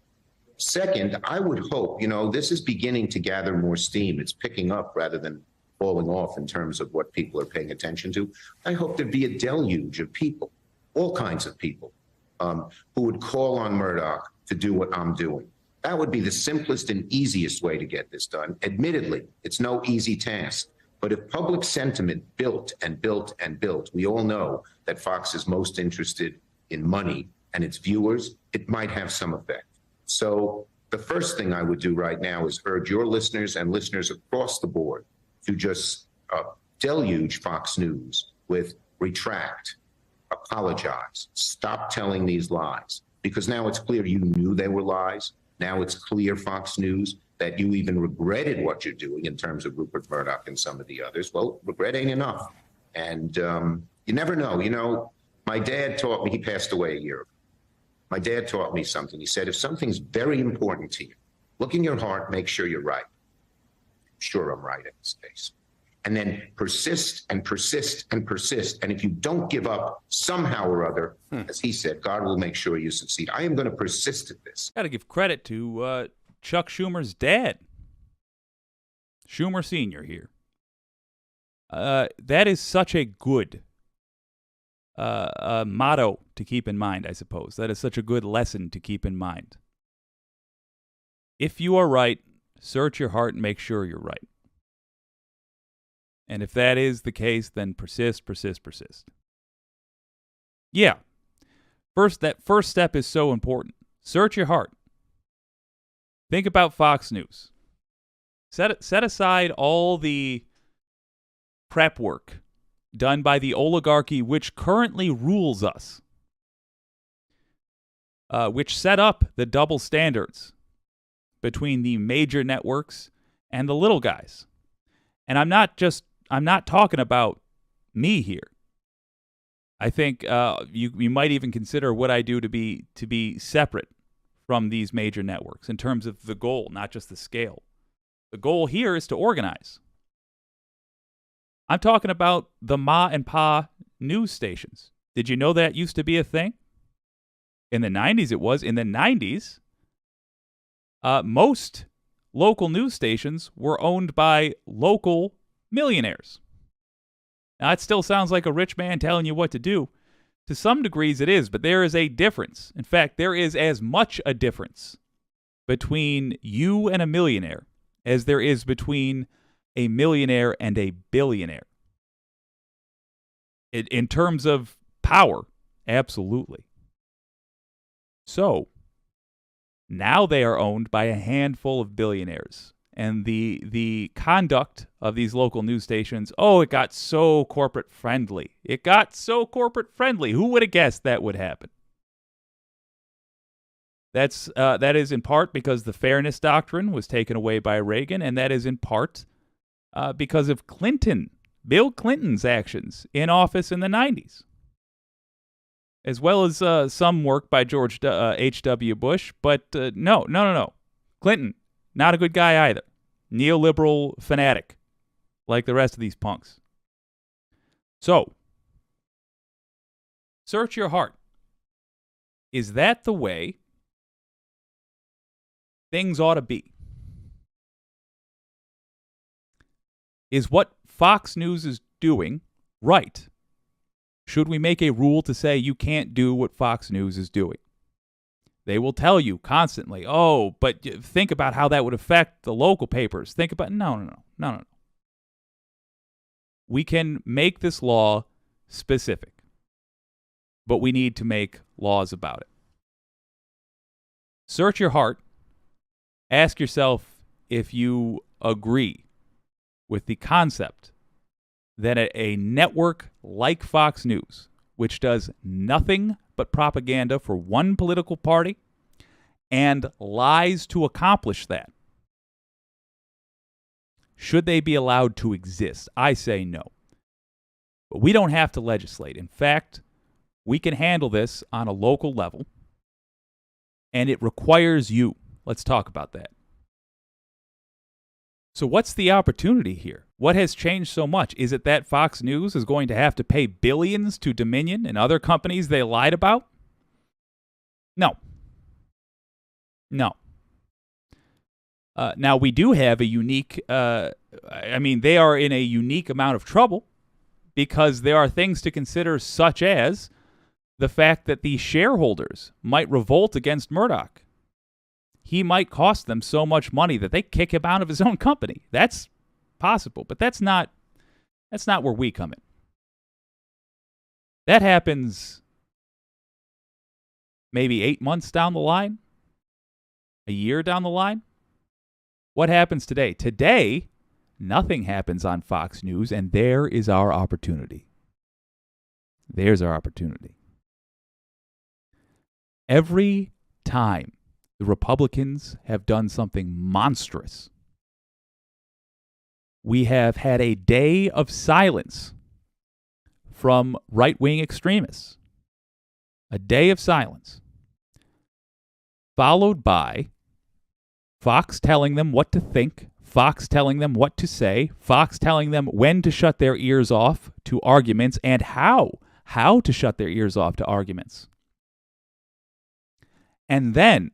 Second, I would hope, this is beginning to gather more steam. It's picking up rather than falling off in terms of what people are paying attention to. I hope there'd be a deluge of people, all kinds of people, who would call on Murdoch to do what I'm doing. That would be the simplest and easiest way to get this done. Admittedly, it's no easy task. But if public sentiment built and built and built, we all know that Fox is most interested in money and its viewers, it might have some effect. So the first thing I would do right now is urge your listeners and listeners across the board to just deluge Fox News with retract, apologize, stop telling these lies. Because now it's clear you knew they were lies. Now it's clear, Fox News, that you even regretted what you're doing in terms of Rupert Murdoch and some of the others. Well, regret ain't enough. And you never know. My dad taught me, he passed away a year ago. My dad taught me something. He said, if something's very important to you, look in your heart, make sure you're right. I'm sure I'm right in this case. And then persist and persist and persist. And if you don't give up somehow or other, as he said, God will make sure you succeed. I am going to persist at this. Got to give credit to Chuck Schumer's dad, Schumer Sr. here. That is such a good motto to keep in mind, I suppose. That is such a good lesson to keep in mind. If you are right, search your heart and make sure you're right. And if that is the case, then persist, persist, persist. Yeah. That first step is so important. Search your heart. Think about Fox News. Set aside all the prep work done by the oligarchy which currently rules us, which set up the double standards between the major networks and the little guys. And I'm not talking about me here. I think you might even consider what I do to be separate from these major networks in terms of the goal, not just the scale. The goal here is to organize. I'm talking about the ma and pa news stations. Did you know that used to be a thing? In the 90s it was. In the 90s, most local news stations were owned by local millionaires. Now, it still sounds like a rich man telling you what to do. To some degrees it is, but there is a difference. In fact, there is as much a difference between you and a millionaire as there is between a millionaire and a billionaire. In terms of power, absolutely. So, now they are owned by a handful of billionaires. And the conduct of these local news stations, it got so corporate friendly. It got so corporate friendly. Who would have guessed that would happen? That is in part because the fairness doctrine was taken away by Reagan, and that is in part because of Bill Clinton's actions in office in the 90s, as well as some work by George H.W. Bush. But no. Clinton, not a good guy either. Neoliberal fanatic, like the rest of these punks. So, search your heart. Is that the way things ought to be? Is what Fox News is doing right? Should we make a rule to say you can't do what Fox News is doing? They will tell you constantly, but think about how that would affect the local papers. Think about, no. We can make this law specific, but we need to make laws about it. Search your heart. Ask yourself if you agree with the concept that a network like Fox News, which does nothing but propaganda for one political party and lies to accomplish that, should they be allowed to exist? I say no. But we don't have to legislate. In fact, we can handle this on a local level, and it requires you. Let's talk about that. So what's the opportunity here? What has changed so much? Is it that Fox News is going to have to pay billions to Dominion and other companies they lied about? No. Now, we do have a unique, they are in a unique amount of trouble because there are things to consider, such as the fact that the shareholders might revolt against Murdoch. He might cost them so much money that they kick him out of his own company. That's possible, but that's not where we come in. That happens maybe 8 months down the line, a year down the line. What happens today? Today, nothing happens on Fox News, and there is our opportunity. There's our opportunity. Every time the Republicans have done something monstrous, we have had a day of silence from right-wing extremists. A day of silence, followed by Fox telling them what to think, Fox telling them what to say, Fox telling them when to shut their ears off to arguments and how to shut their ears off to arguments. And then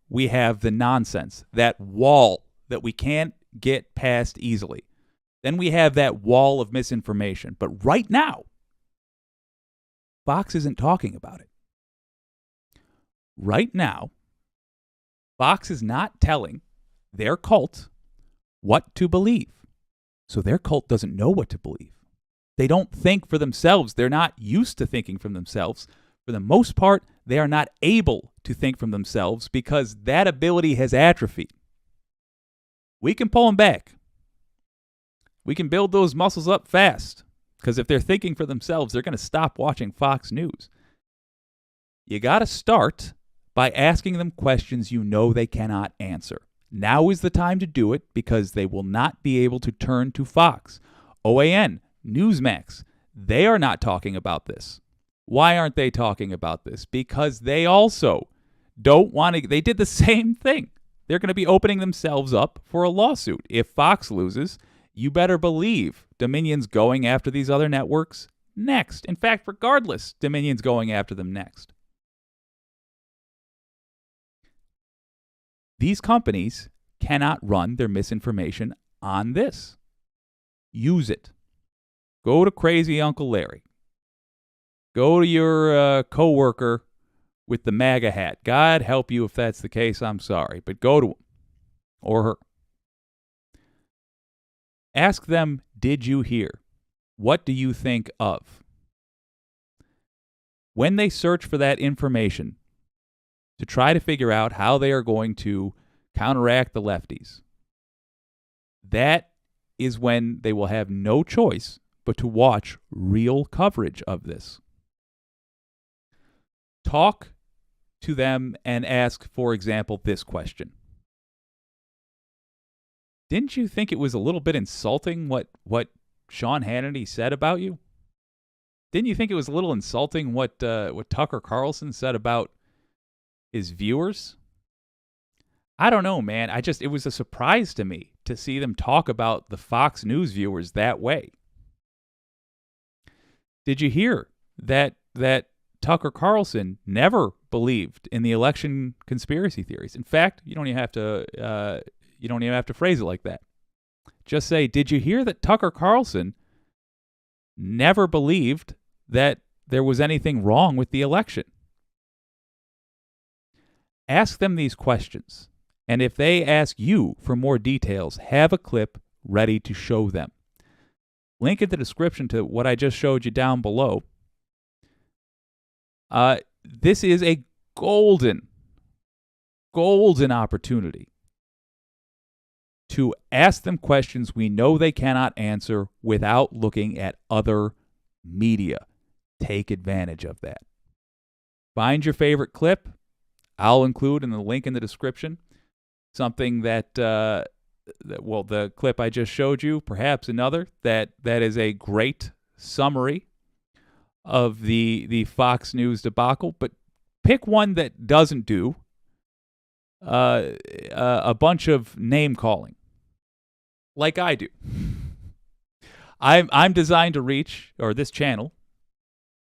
we have the nonsense, that wall that we can't get past easily. Then we have that wall of misinformation. But right now, Fox isn't talking about it. Right now, Fox is not telling their cult what to believe. So their cult doesn't know what to believe. They don't think for themselves. They're not used to thinking for themselves. For the most part, they are not able to think for themselves because that ability has atrophied. We can pull them back. We can build those muscles up fast, Because if they're thinking for themselves, they're going to stop watching Fox News. You got to start by asking them questions you know they cannot answer. Now is the time to do it because they will not be able to turn to Fox. OAN, Newsmax, they are not talking about this. Why aren't they talking about this? Because they also don't want to. They did the same thing. They're going to be opening themselves up for a lawsuit. If Fox loses, you better believe Dominion's going after these other networks next. In fact, regardless, Dominion's going after them next. These companies cannot run their misinformation on this. Use it. Go to Crazy Uncle Larry. Go to your coworker with the MAGA hat. God help you if that's the case. I'm sorry. But go to him or her. Ask them, did you hear? What do you think of? When they search for that information to try to figure out how they are going to counteract the lefties, that is when they will have no choice but to watch real coverage of this. Talk to them and ask, for example, this question. Didn't you think it was a little bit insulting what Sean Hannity said about you? Didn't you think it was a little insulting what Tucker Carlson said about his viewers? I don't know, man. It was a surprise to me to see them talk about the Fox News viewers that way. Did you hear that Tucker Carlson never believed in the election conspiracy theories? In fact, you don't even have to phrase it like that. Just say, did you hear that Tucker Carlson never believed that there was anything wrong with the election? Ask them these questions. And if they ask you for more details, have a clip ready to show them. Link in the description to what I just showed you down below. This is a golden opportunity to ask them questions we know they cannot answer without looking at other media. Take advantage of that. Find your favorite clip. I'll include in the link in the description something the clip I just showed you, perhaps another, that is a great summary of the Fox News debacle. But pick one that doesn't do a bunch of name calling like I do. I'm designed to reach, or this channel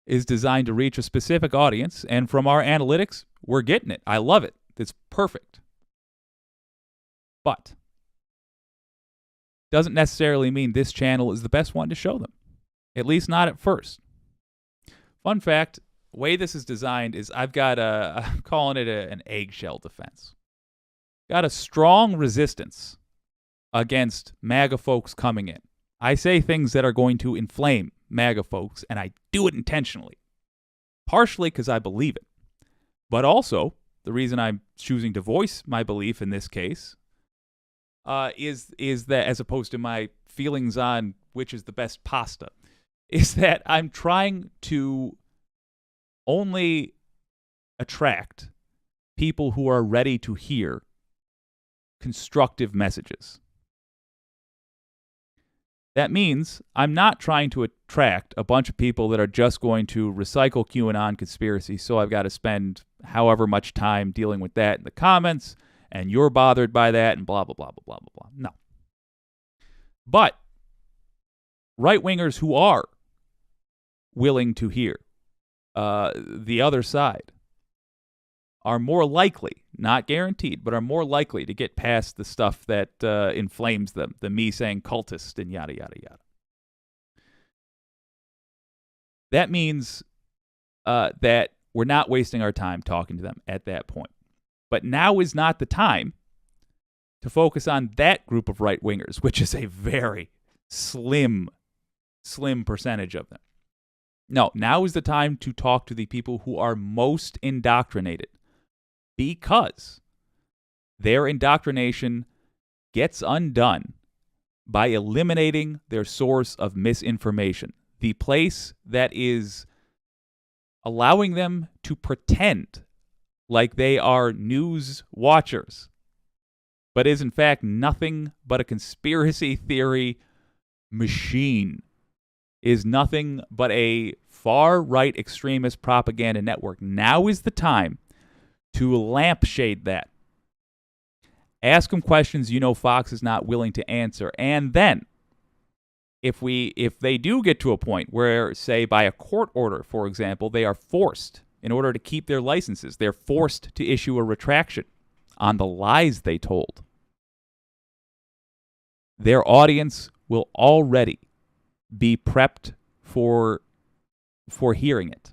is designed to reach a specific audience, and from our analytics, we're getting it. I love it. It's perfect. But doesn't necessarily mean this channel is the best one to show them. At least not at first. Fun fact, the way this is designed is I'm calling it an eggshell defense. Got a strong resistance against MAGA folks coming in. I say things that are going to inflame MAGA folks, and I do it intentionally. Partially because I believe it. But also, the reason I'm choosing to voice my belief in this case is that, as opposed to my feelings on which is the best pasta, is that I'm trying to only attract people who are ready to hear constructive messages. That means I'm not trying to attract a bunch of people that are just going to recycle QAnon conspiracy, so I've got to spend however much time dealing with that in the comments, and you're bothered by that, and blah, blah, blah, blah, blah, blah, blah. No. But right-wingers who are willing to hear the other side are more likely, not guaranteed, but are more likely to get past the stuff that inflames them, the me saying cultist and yada, yada, yada. That means that we're not wasting our time talking to them at that point. But now is not the time to focus on that group of right-wingers, which is a very slim percentage of them. No, now is the time to talk to the people who are most indoctrinated, because their indoctrination gets undone by eliminating their source of misinformation. the place that is allowing them to pretend like they are news watchers, but is in fact nothing but a conspiracy theory machine, is nothing but a far-right extremist propaganda network. Now is the time to lampshade that. Ask them questions you know Fox is not willing to answer. And then, if they do get to a point where, say, by a court order, for example, they are forced, in order to keep their licenses, they're forced to issue a retraction on the lies they told, their audience will already be prepped for hearing it.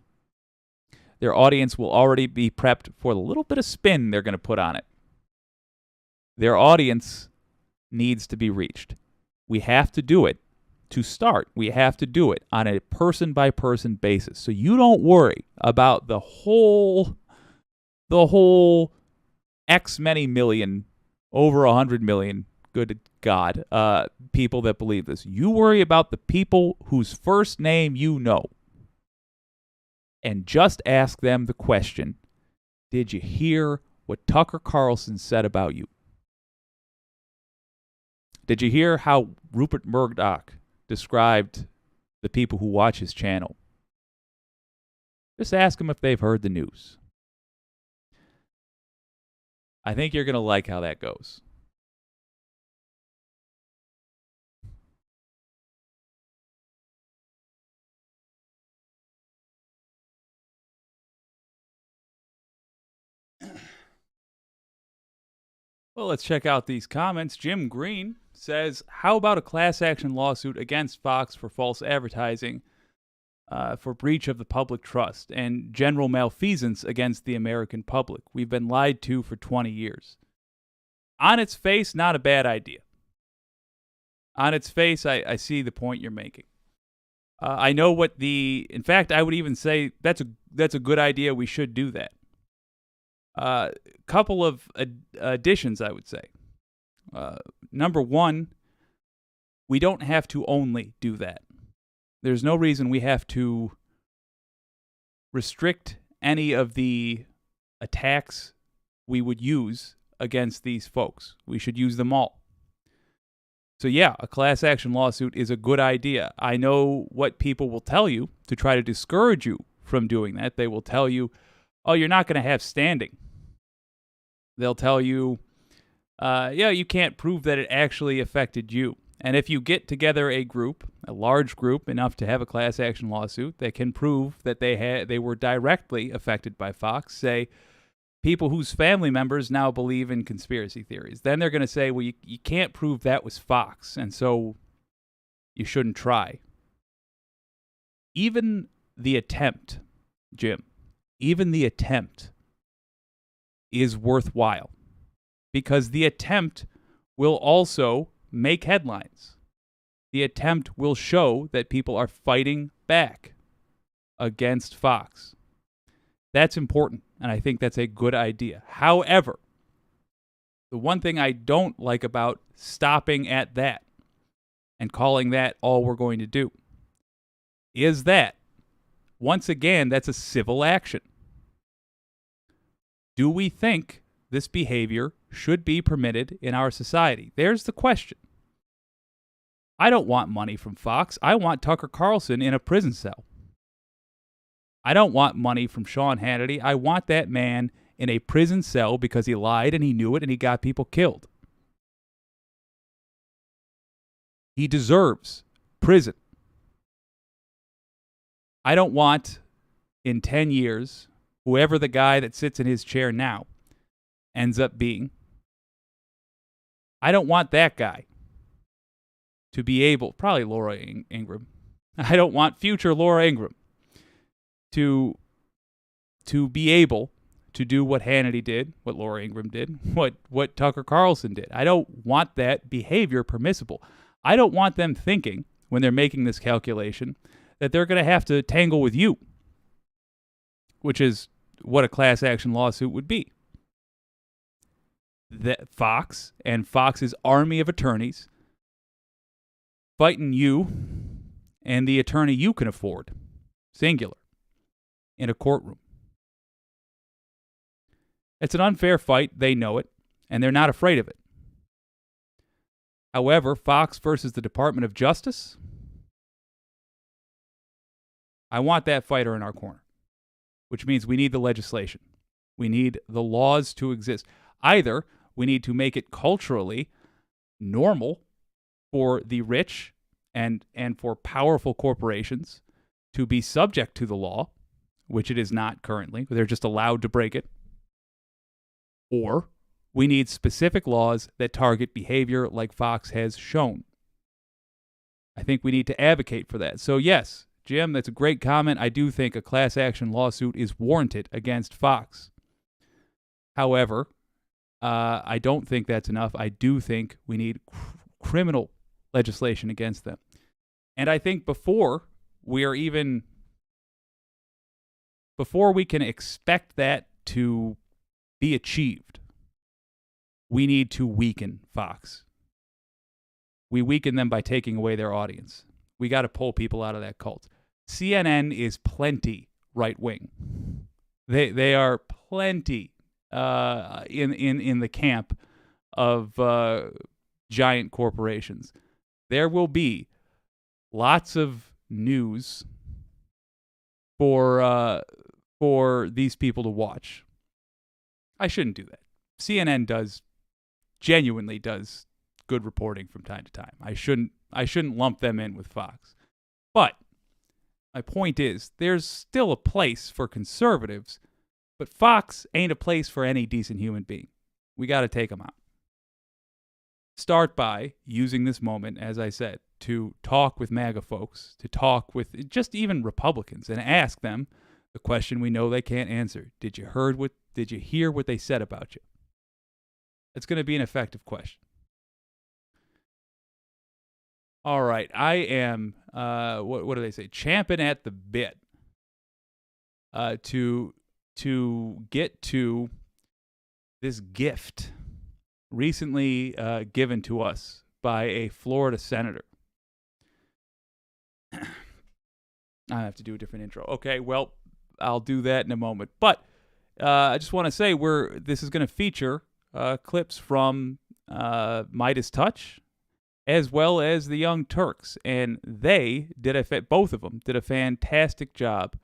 Their audience will already be prepped for the little bit of spin they're going to put on it. Their audience needs to be reached. We have to do it. To start, we have to do it on a person-by-person basis. So you don't worry about the whole X many million, over 100 million, good God, people that believe this. You worry about the people whose first name you know. And just ask them the question, did you hear what Tucker Carlson said about you? Did you hear how Rupert Murdoch described the people who watch his channel? Just ask them if they've heard the news. I think you're going to like how that goes. Well, let's check out these comments. Jim Green says, how about a class action lawsuit against Fox for false advertising, for breach of the public trust, and general malfeasance against the American public? We've been lied to for 20 years. On its face, not a bad idea. On its face, I see the point you're making. I know what in fact, I would even say that's a good idea. We should do that. Couple of additions, I would say. Number one, we don't have to only do that. There's no reason we have to restrict any of the attacks we would use against these folks. We should use them all. So yeah, a class action lawsuit is a good idea. I know what people will tell you to try to discourage you from doing that. They will tell you, oh, you're not going to have standing. They'll tell you, you can't prove that it actually affected you. And if you get together a group, a large group enough to have a class action lawsuit that can prove that they were directly affected by Fox, say people whose family members now believe in conspiracy theories, then they're going to say, well, you can't prove that was Fox, and so you shouldn't try. Even the attempt, Jim, even the attempt is worthwhile, because the attempt will also make headlines. The attempt will show that people are fighting back against Fox. That's important, and I think that's a good idea. However, the one thing I don't like about stopping at that and calling that all we're going to do is that, once again, that's a civil action. Do we think this behavior should be permitted in our society? There's the question. I don't want money from Fox. I want Tucker Carlson in a prison cell. I don't want money from Sean Hannity. I want that man in a prison cell because he lied and he knew it and he got people killed. He deserves prison. I don't want, in 10 years, whoever the guy that sits in his chair now ends up being, I don't want that guy to be able, probably Laura Ingraham. I don't want future Laura Ingraham to be able to do what Hannity did, what Laura Ingraham did, what Tucker Carlson did. I don't want that behavior permissible. I don't want them thinking, when they're making this calculation, that they're going to have to tangle with you, which is what a class action lawsuit would be. That Fox and Fox's army of attorneys fighting you and the attorney you can afford, singular, in a courtroom. It's an unfair fight. They know it, and they're not afraid of it. However, Fox versus the Department of Justice, I want that fighter in our corner, which means we need the legislation. We need the laws to exist. Either we need to make it culturally normal for the rich and for powerful corporations to be subject to the law, which it is not currently. They're just allowed to break it. Or we need specific laws that target behavior like Fox has shown. I think we need to advocate for that. So yes, Jim, that's a great comment. I do think a class action lawsuit is warranted against Fox. However, I don't think that's enough. I do think we need criminal legislation against them. And I think before we can expect that to be achieved, we need to weaken Fox. We weaken them by taking away their audience. We got to pull people out of that cult. CNN is plenty right-wing. They are plenty in the camp of giant corporations. There will be lots of news for these people to watch. I shouldn't do that. CNN genuinely does good reporting from time to time. I shouldn't lump them in with Fox. But my point is, there's still a place for conservatives, but Fox ain't a place for any decent human being. We got to take them out. Start by using this moment, as I said, to talk with MAGA folks, to talk with just even Republicans, and ask them the question we know they can't answer. Did you hear what they said about you? It's going to be an effective question. All right, I am, what do they say? Champing at the bit to get to this gift recently given to us by a Florida senator. I have to do a different intro. Okay, well, I'll do that in a moment. But I just want to say this is going to feature clips from Midas Touch, as well as the Young Turks, and both of them did a fantastic job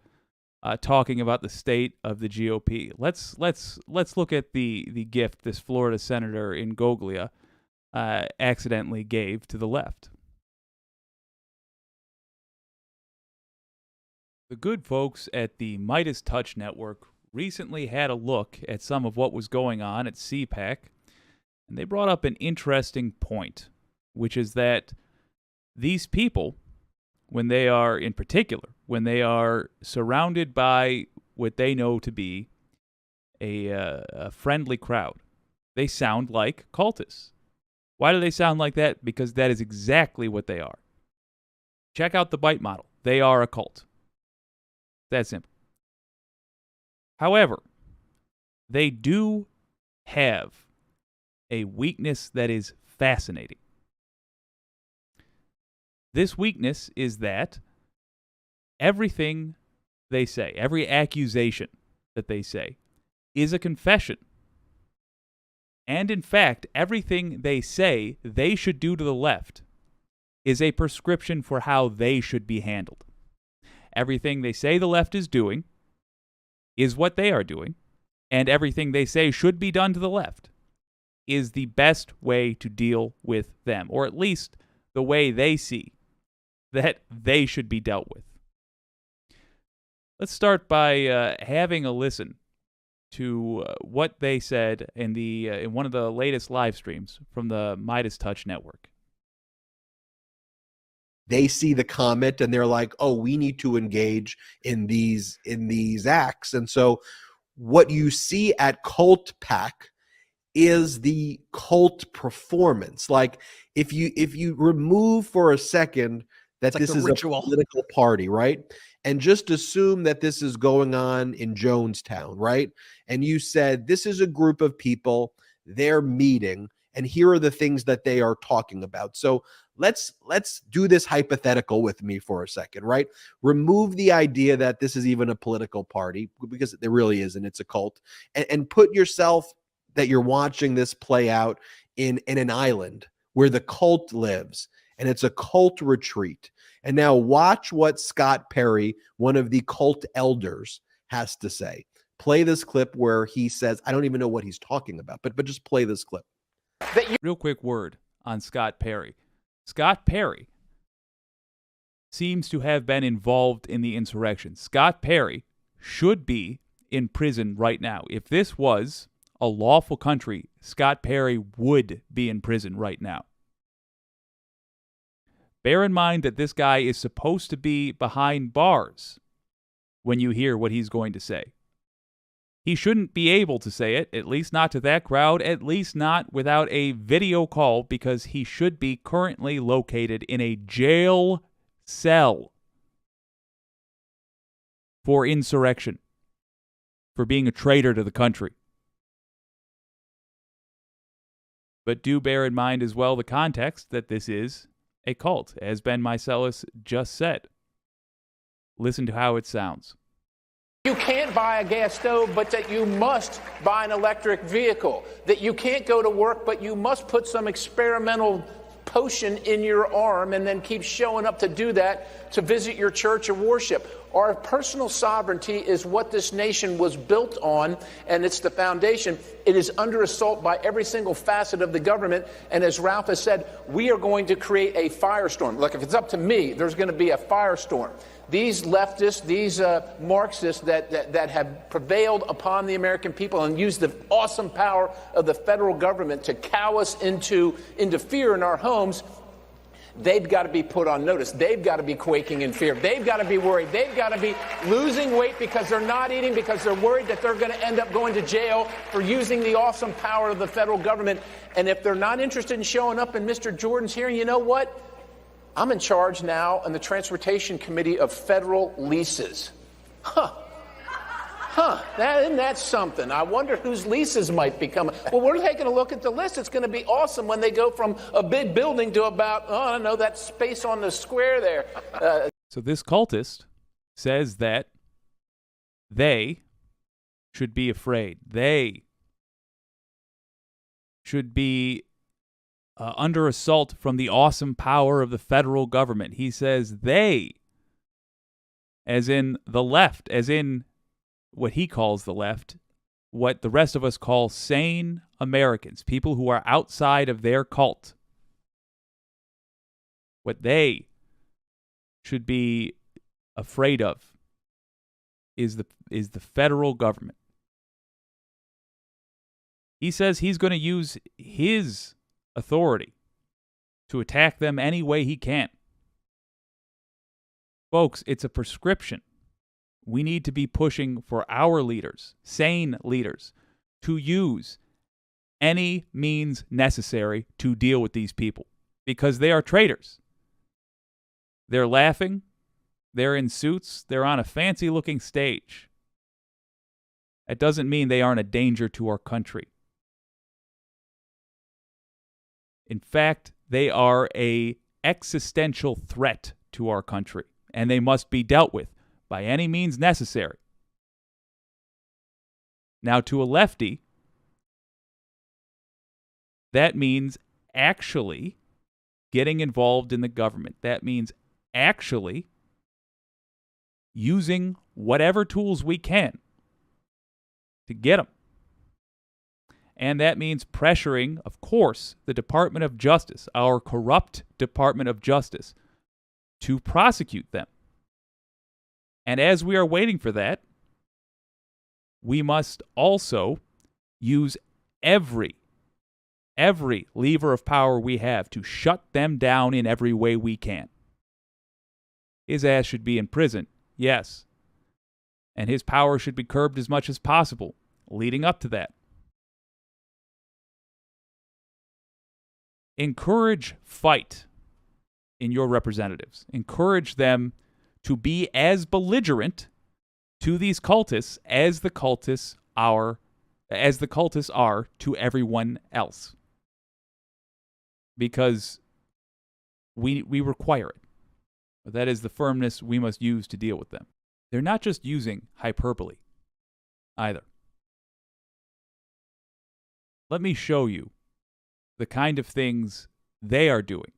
talking about the state of the GOP. Let's look at the gift this Florida senator in Goglia accidentally gave to the left. The good folks at the Midas Touch Network recently had a look at some of what was going on at CPAC, and they brought up an interesting point, which is that these people, when they are surrounded by what they know to be a friendly crowd, they sound like cultists. Why do they sound like that? Because that is exactly what they are. Check out the bite model. They are a cult. That simple. However, they do have a weakness that is fascinating. This weakness is that everything they say, every accusation that they say, is a confession. And in fact, everything they say they should do to the left is a prescription for how they should be handled. Everything they say the left is doing is what they are doing, and everything they say should be done to the left is the best way to deal with them, or at least the way they see that they should be dealt with. Let's start by having a listen to what they said in one of the latest live streams from the Midas Touch Network. They see the comment and they're like, oh, we need to engage in these acts. And so what you see at Cult Pack is the cult performance. Like if you remove for a second that this is ritual. A political party, right? And just assume that this is going on in Jonestown, right? And you said this is a group of people, they're meeting, and here are the things that they are talking about. So let's do this hypothetical with me for a second, right? Remove the idea that this is even a political party, because it really isn't. It's a cult, and put yourself that you're watching this play out in an island where the cult lives, and it's a cult retreat. And now watch what Scott Perry, one of the cult elders, has to say. Play this clip where he says, I don't even know what he's talking about, but just play this clip. Real quick word on Scott Perry. Scott Perry seems to have been involved in the insurrection. Scott Perry should be in prison right now. If this was a lawful country, Scott Perry would be in prison right now. Bear in mind that this guy is supposed to be behind bars when you hear what he's going to say. He shouldn't be able to say it, at least not to that crowd, at least not without a video call, because he should be currently located in a jail cell for insurrection, for being a traitor to the country. But do bear in mind as well the context that this is a cult, as Ben Meiselas just said. Listen to how it sounds. You can't buy a gas stove, but that you must buy an electric vehicle. That you can't go to work, but you must put some experimental potion in your arm and then keep showing up to do that, to visit your church or worship. Our personal sovereignty is what this nation was built on, and it's the foundation. It is under assault by every single facet of the government, and as Ralph has said, we are going to create a firestorm. Look, if it's up to me, there's going to be a firestorm. These leftists, these Marxists that have prevailed upon the American people and used the awesome power of the federal government to cow us into fear in our homes, they've got to be put on notice. They've got to be quaking in fear. They've got to be worried. They've got to be losing weight because they're not eating, because they're worried that they're going to end up going to jail for using the awesome power of the federal government. And if they're not interested in showing up in Mr. Jordan's hearing, you know what? I'm in charge now in the Transportation Committee of Federal Leases. Isn't that something? I wonder whose leases might be coming. Well, we're taking a look at the list. It's going to be awesome when they go from a big building to about, I don't know, that space on the square there. So this cultist says that they should be afraid. They should be under assault from the awesome power of the federal government. He says they, as in the left, as in what he calls the left, what the rest of us call sane Americans, people who are outside of their cult. What they should be afraid of is the federal government. He says he's going to use his authority to attack them any way he can. Folks, it's a prescription. We need to be pushing for our leaders, sane leaders, to use any means necessary to deal with these people, because they are traitors. They're laughing, they're in suits, they're on a fancy-looking stage. That doesn't mean they aren't a danger to our country. In fact, they are an existential threat to our country, and they must be dealt with by any means necessary. Now, to a lefty, that means actually getting involved in the government. That means actually using whatever tools we can to get them. And that means pressuring, of course, the Department of Justice, our corrupt Department of Justice, to prosecute them. And as we are waiting for that, we must also use every lever of power we have to shut them down in every way we can. His ass should be in prison, yes. And his power should be curbed as much as possible, leading up to that. Encourage fight in your representatives. Encourage them to be as belligerent to these cultists as the cultists are to everyone else. because we require it. But that is the firmness we must use to deal with them. They're not just using hyperbole either. Let me show you the kind of things they are doing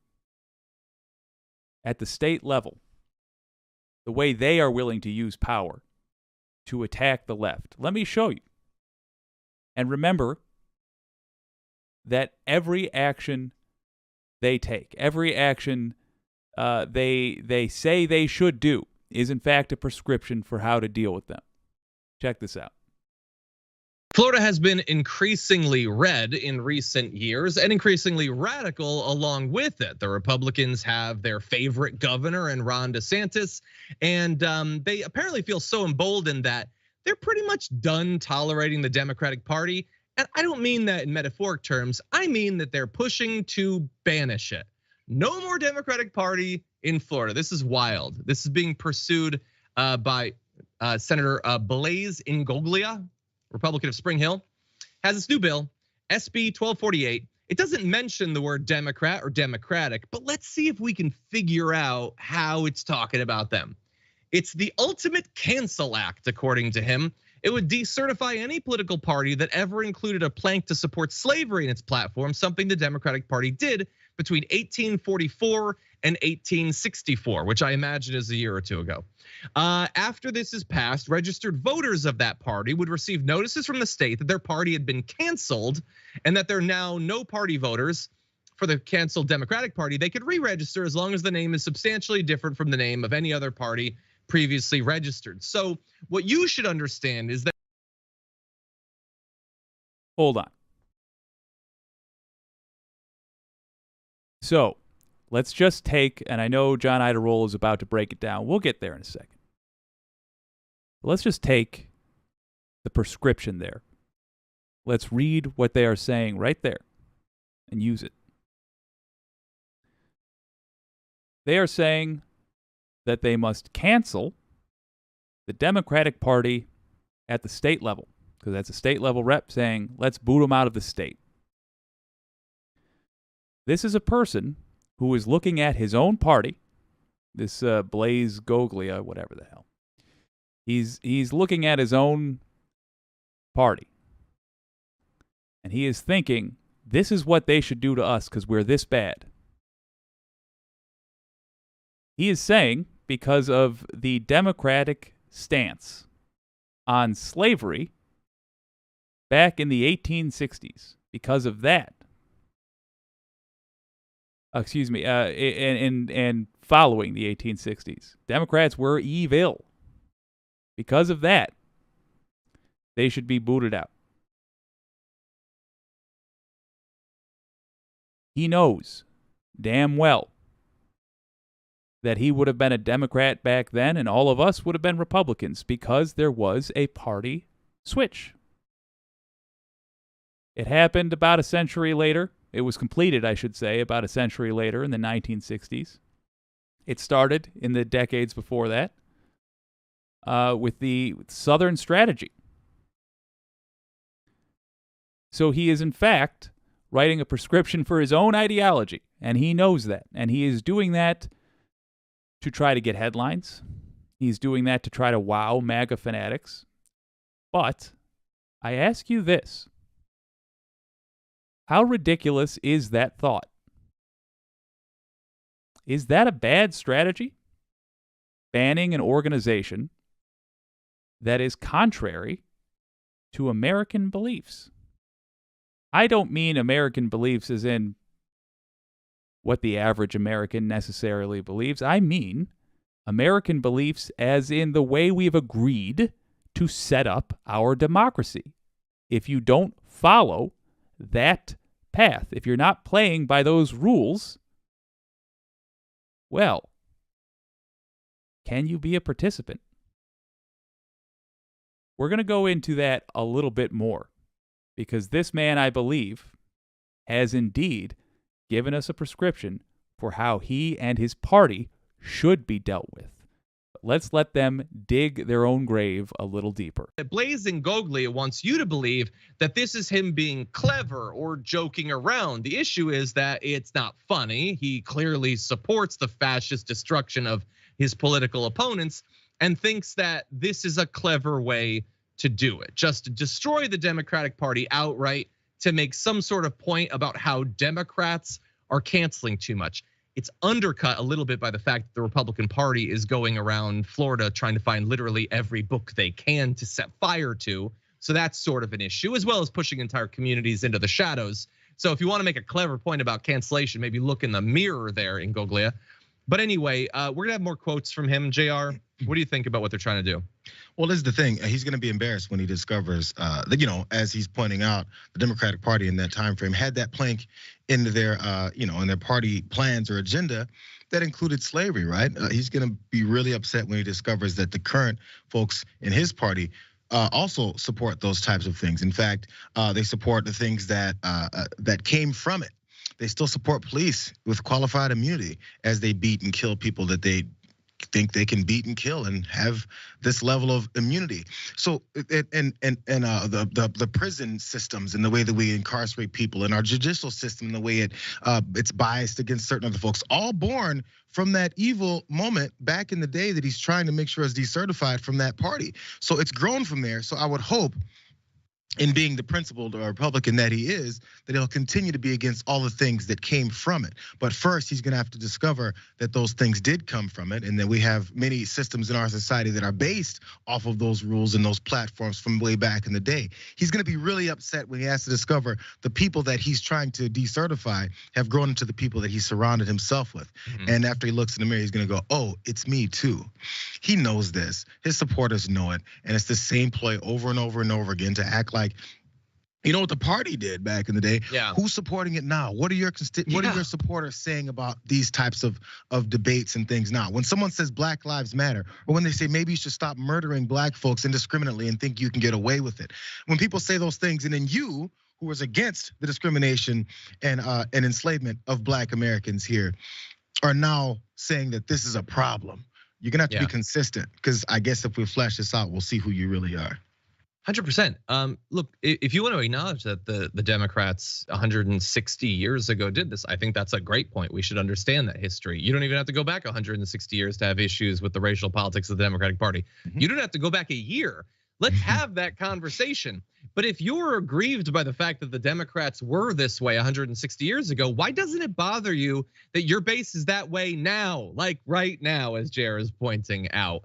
at the state level, the way they are willing to use power to attack the left. Let me show you. And remember that every action they take, every action they say they should do, is in fact a prescription for how to deal with them. Check this out. Florida has been increasingly red in recent years and increasingly radical along with it. The Republicans have their favorite governor in Ron DeSantis, and they apparently feel so emboldened that they're pretty much done tolerating the Democratic Party. And I don't mean that in metaphoric terms. I mean that they're pushing to banish it. No more Democratic Party in Florida. This is wild. This is being pursued by Senator Blaise Ingoglia, Republican of Spring Hill, has this new bill, SB 1248. It doesn't mention the word Democrat or Democratic, but let's see if we can figure out how it's talking about them. It's the ultimate cancel act, according to him. It would decertify any political party that ever included a plank to support slavery in its platform, something the Democratic Party did between 1844 and 1864, which I imagine is a year or two ago. After this is passed, registered voters of that party would receive notices from the state that their party had been canceled and that they're now no party voters for the canceled Democratic Party. They could re-register as long as the name is substantially different from the name of any other party previously registered. So what you should understand is that. Hold on. So let's just take, and I know John Idarola is about to break it down. We'll get there in a second. Let's just take the prescription there. Let's read what they are saying right there and use it. They are saying that they must cancel the Democratic Party at the state level, because that's a state level rep saying, let's boot them out of the state. This is a person who is looking at his own party, this Blaise Ingoglia, whatever the hell. He's looking at his own party, and he is thinking, this is what they should do to us because we're this bad. He is saying, because of the Democratic stance on slavery back in the 1860s, because of that, and following the 1860s, Democrats were evil. Because of that, they should be booted out. He knows damn well that he would have been a Democrat back then and all of us would have been Republicans because there was a party switch. It happened about a century later. It was completed, I should say, about a century later in the 1960s. It started in the decades before that with the Southern strategy. So he is, in fact, writing a prescription for his own ideology, and he knows that. And he is doing that to try to get headlines. He's doing that to try to wow MAGA fanatics. But I ask you this. How ridiculous is that thought? Is that a bad strategy? Banning an organization that is contrary to American beliefs. I don't mean American beliefs as in what the average American necessarily believes. I mean American beliefs as in the way we've agreed to set up our democracy. If you don't follow that path, if you're not playing by those rules, well, can you be a participant? We're going to go into that a little bit more because this man, I believe, has indeed given us a prescription for how he and his party should be dealt with. let's let them dig their own grave a little deeper. Blaise Ingoglia wants you to believe that this is him being clever or joking around. The issue is that it's not funny. He clearly supports the fascist destruction of his political opponents and thinks that this is a clever way to do it, just to destroy the Democratic Party outright, to make some sort of point about how Democrats are canceling too much. It's undercut a little bit by the fact that the Republican Party is going around Florida trying to find literally every book they can to set fire to. So that's sort of an issue, as well as pushing entire communities into the shadows. So if you want to make a clever point about cancellation, maybe look in the mirror there, Ingoglia. But anyway, we're gonna have more quotes from him. JR, what do you think about what they're trying to do? Well, this is the thing. He's going to be embarrassed when he discovers that, as he's pointing out, the Democratic Party in that time frame had that plank into their, in their party plans or agenda that included slavery, right? He's going to be really upset when he discovers that the current folks in his party also support those types of things. In fact, they support the things that came from it. They still support police with qualified immunity as they beat and kill people that they think they can beat and kill and have this level of immunity. So the prison systems and the way that we incarcerate people and our judicial system and the way it's biased against certain other folks, all born from that evil moment back in the day that he's trying to make sure is decertified from that party. So it's grown from there. So I would hope, in being the principled Republican that he is, that he'll continue to be against all the things that came from it. But first, he's gonna have to discover that those things did come from it, and that we have many systems in our society that are based off of those rules and those platforms from way back in the day. He's gonna be really upset when he has to discover the people that he's trying to decertify have grown into the people that he surrounded himself with. And after he looks in the mirror, he's gonna go, oh, it's me too. He knows this, his supporters know it, and it's the same ploy over and over and over again to act like, you know what the party did back in the day? Yeah. Who's supporting it now? What are your supporters saying about these types of debates and things now? When someone says Black Lives Matter, or when they say maybe you should stop murdering black folks indiscriminately and think you can get away with it. When people say those things, and then you, who was against the discrimination and enslavement of Black Americans here, are now saying that this is a problem. You're gonna have to be consistent, because I guess if we flesh this out, we'll see who you really are. 100%. Look, if you want to acknowledge that the Democrats 160 years ago did this, I think that's a great point. We should understand that history. You don't even have to go back 160 years to have issues with the racial politics of the Democratic Party. You don't have to go back a year. Let's have that conversation. But if you're aggrieved by the fact that the Democrats were this way 160 years ago, why doesn't it bother you that your base is that way now, like right now, as JR is pointing out?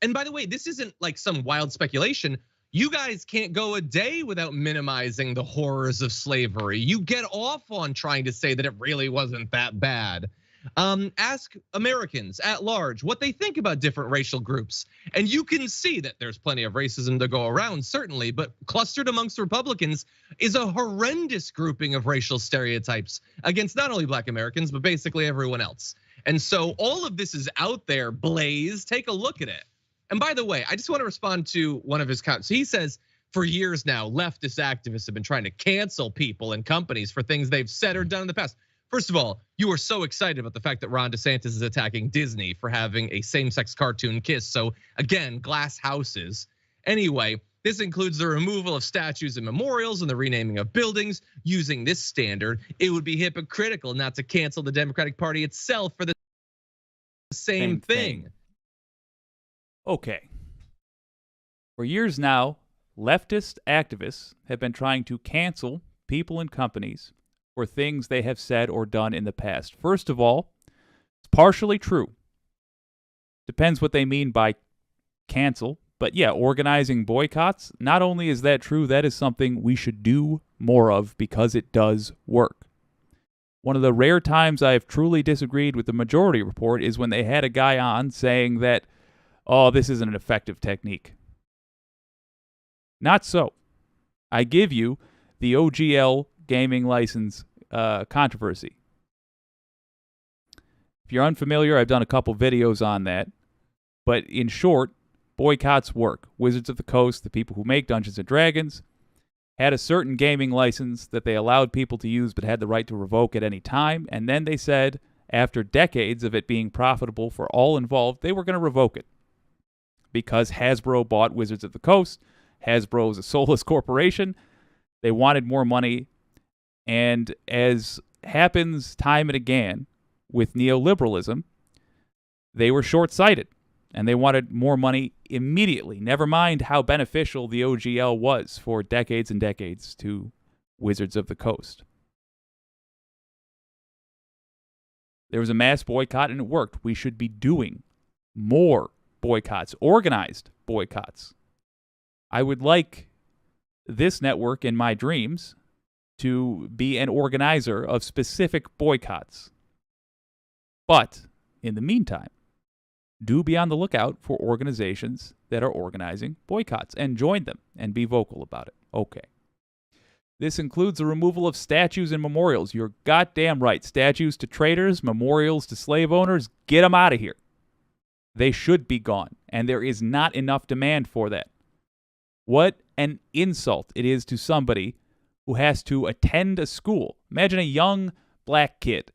And by the way, this isn't like some wild speculation. You guys can't go a day without minimizing the horrors of slavery. You get off on trying to say that it really wasn't that bad. Ask Americans at large what they think about different racial groups. And you can see that there's plenty of racism to go around, certainly, but clustered amongst Republicans is a horrendous grouping of racial stereotypes against not only Black Americans, but basically everyone else. And so all of this is out there, Blaise, take a look at it. And by the way, I just want to respond to one of his comments. He says, for years now, leftist activists have been trying to cancel people and companies for things they've said or done in the past. First of all, you are so excited about the fact that Ron DeSantis is attacking Disney for having a same-sex cartoon kiss. So again, glass houses. Anyway, this includes the removal of statues and memorials and the renaming of buildings. Using this standard, it would be hypocritical not to cancel the Democratic Party itself for the same thing. Okay. For years now, leftist activists have been trying to cancel people and companies for things they have said or done in the past. First of all, it's partially true. Depends what they mean by cancel. But yeah, organizing boycotts, not only is that true, that is something we should do more of because it does work. One of the rare times I've truly disagreed with the Majority Report is when they had a guy on saying that, oh, this isn't an effective technique. Not so. I give you the OGL gaming license controversy. If you're unfamiliar, I've done a couple videos on that. But in short, boycotts work. Wizards of the Coast, the people who make Dungeons & Dragons, had a certain gaming license that they allowed people to use but had the right to revoke at any time. And then they said, after decades of it being profitable for all involved, they were going to revoke it. Because Hasbro bought Wizards of the Coast. Hasbro is a soulless corporation. They wanted more money. And as happens time and again with neoliberalism, they were short-sighted. And they wanted more money immediately. Never mind how beneficial the OGL was for decades and decades to Wizards of the Coast. There was a mass boycott and it worked. We should be doing more boycotts, organized boycotts. I would like this network in my dreams to be an organizer of specific boycotts. But in the meantime, do be on the lookout for organizations that are organizing boycotts and join them and be vocal about it. Okay. This includes the removal of statues and memorials. You're goddamn right. Statues to traitors, memorials to slave owners, get them out of here. They should be gone, and there is not enough demand for that. What an insult it is to somebody who has to attend a school. Imagine a young black kid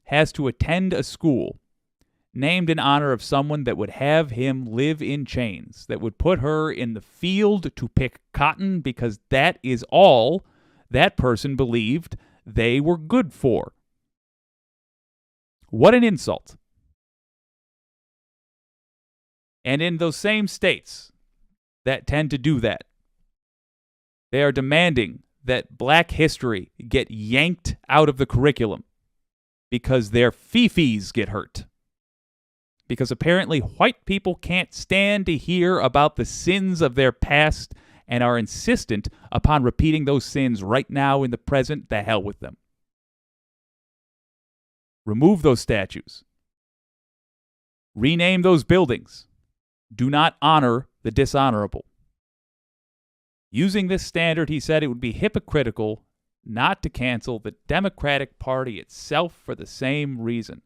has to attend a school named in honor of someone that would have him live in chains, that would put her in the field to pick cotton because that is all that person believed they were good for. What an insult. And in those same states that tend to do that, they are demanding that black history get yanked out of the curriculum because their fifis get hurt. Because apparently white people can't stand to hear about the sins of their past and are insistent upon repeating those sins right now in the present. The hell with them. Remove those statues. Rename those buildings. Do not honor the dishonorable. Using this standard, he said it would be hypocritical not to cancel the Democratic Party itself for the same reason.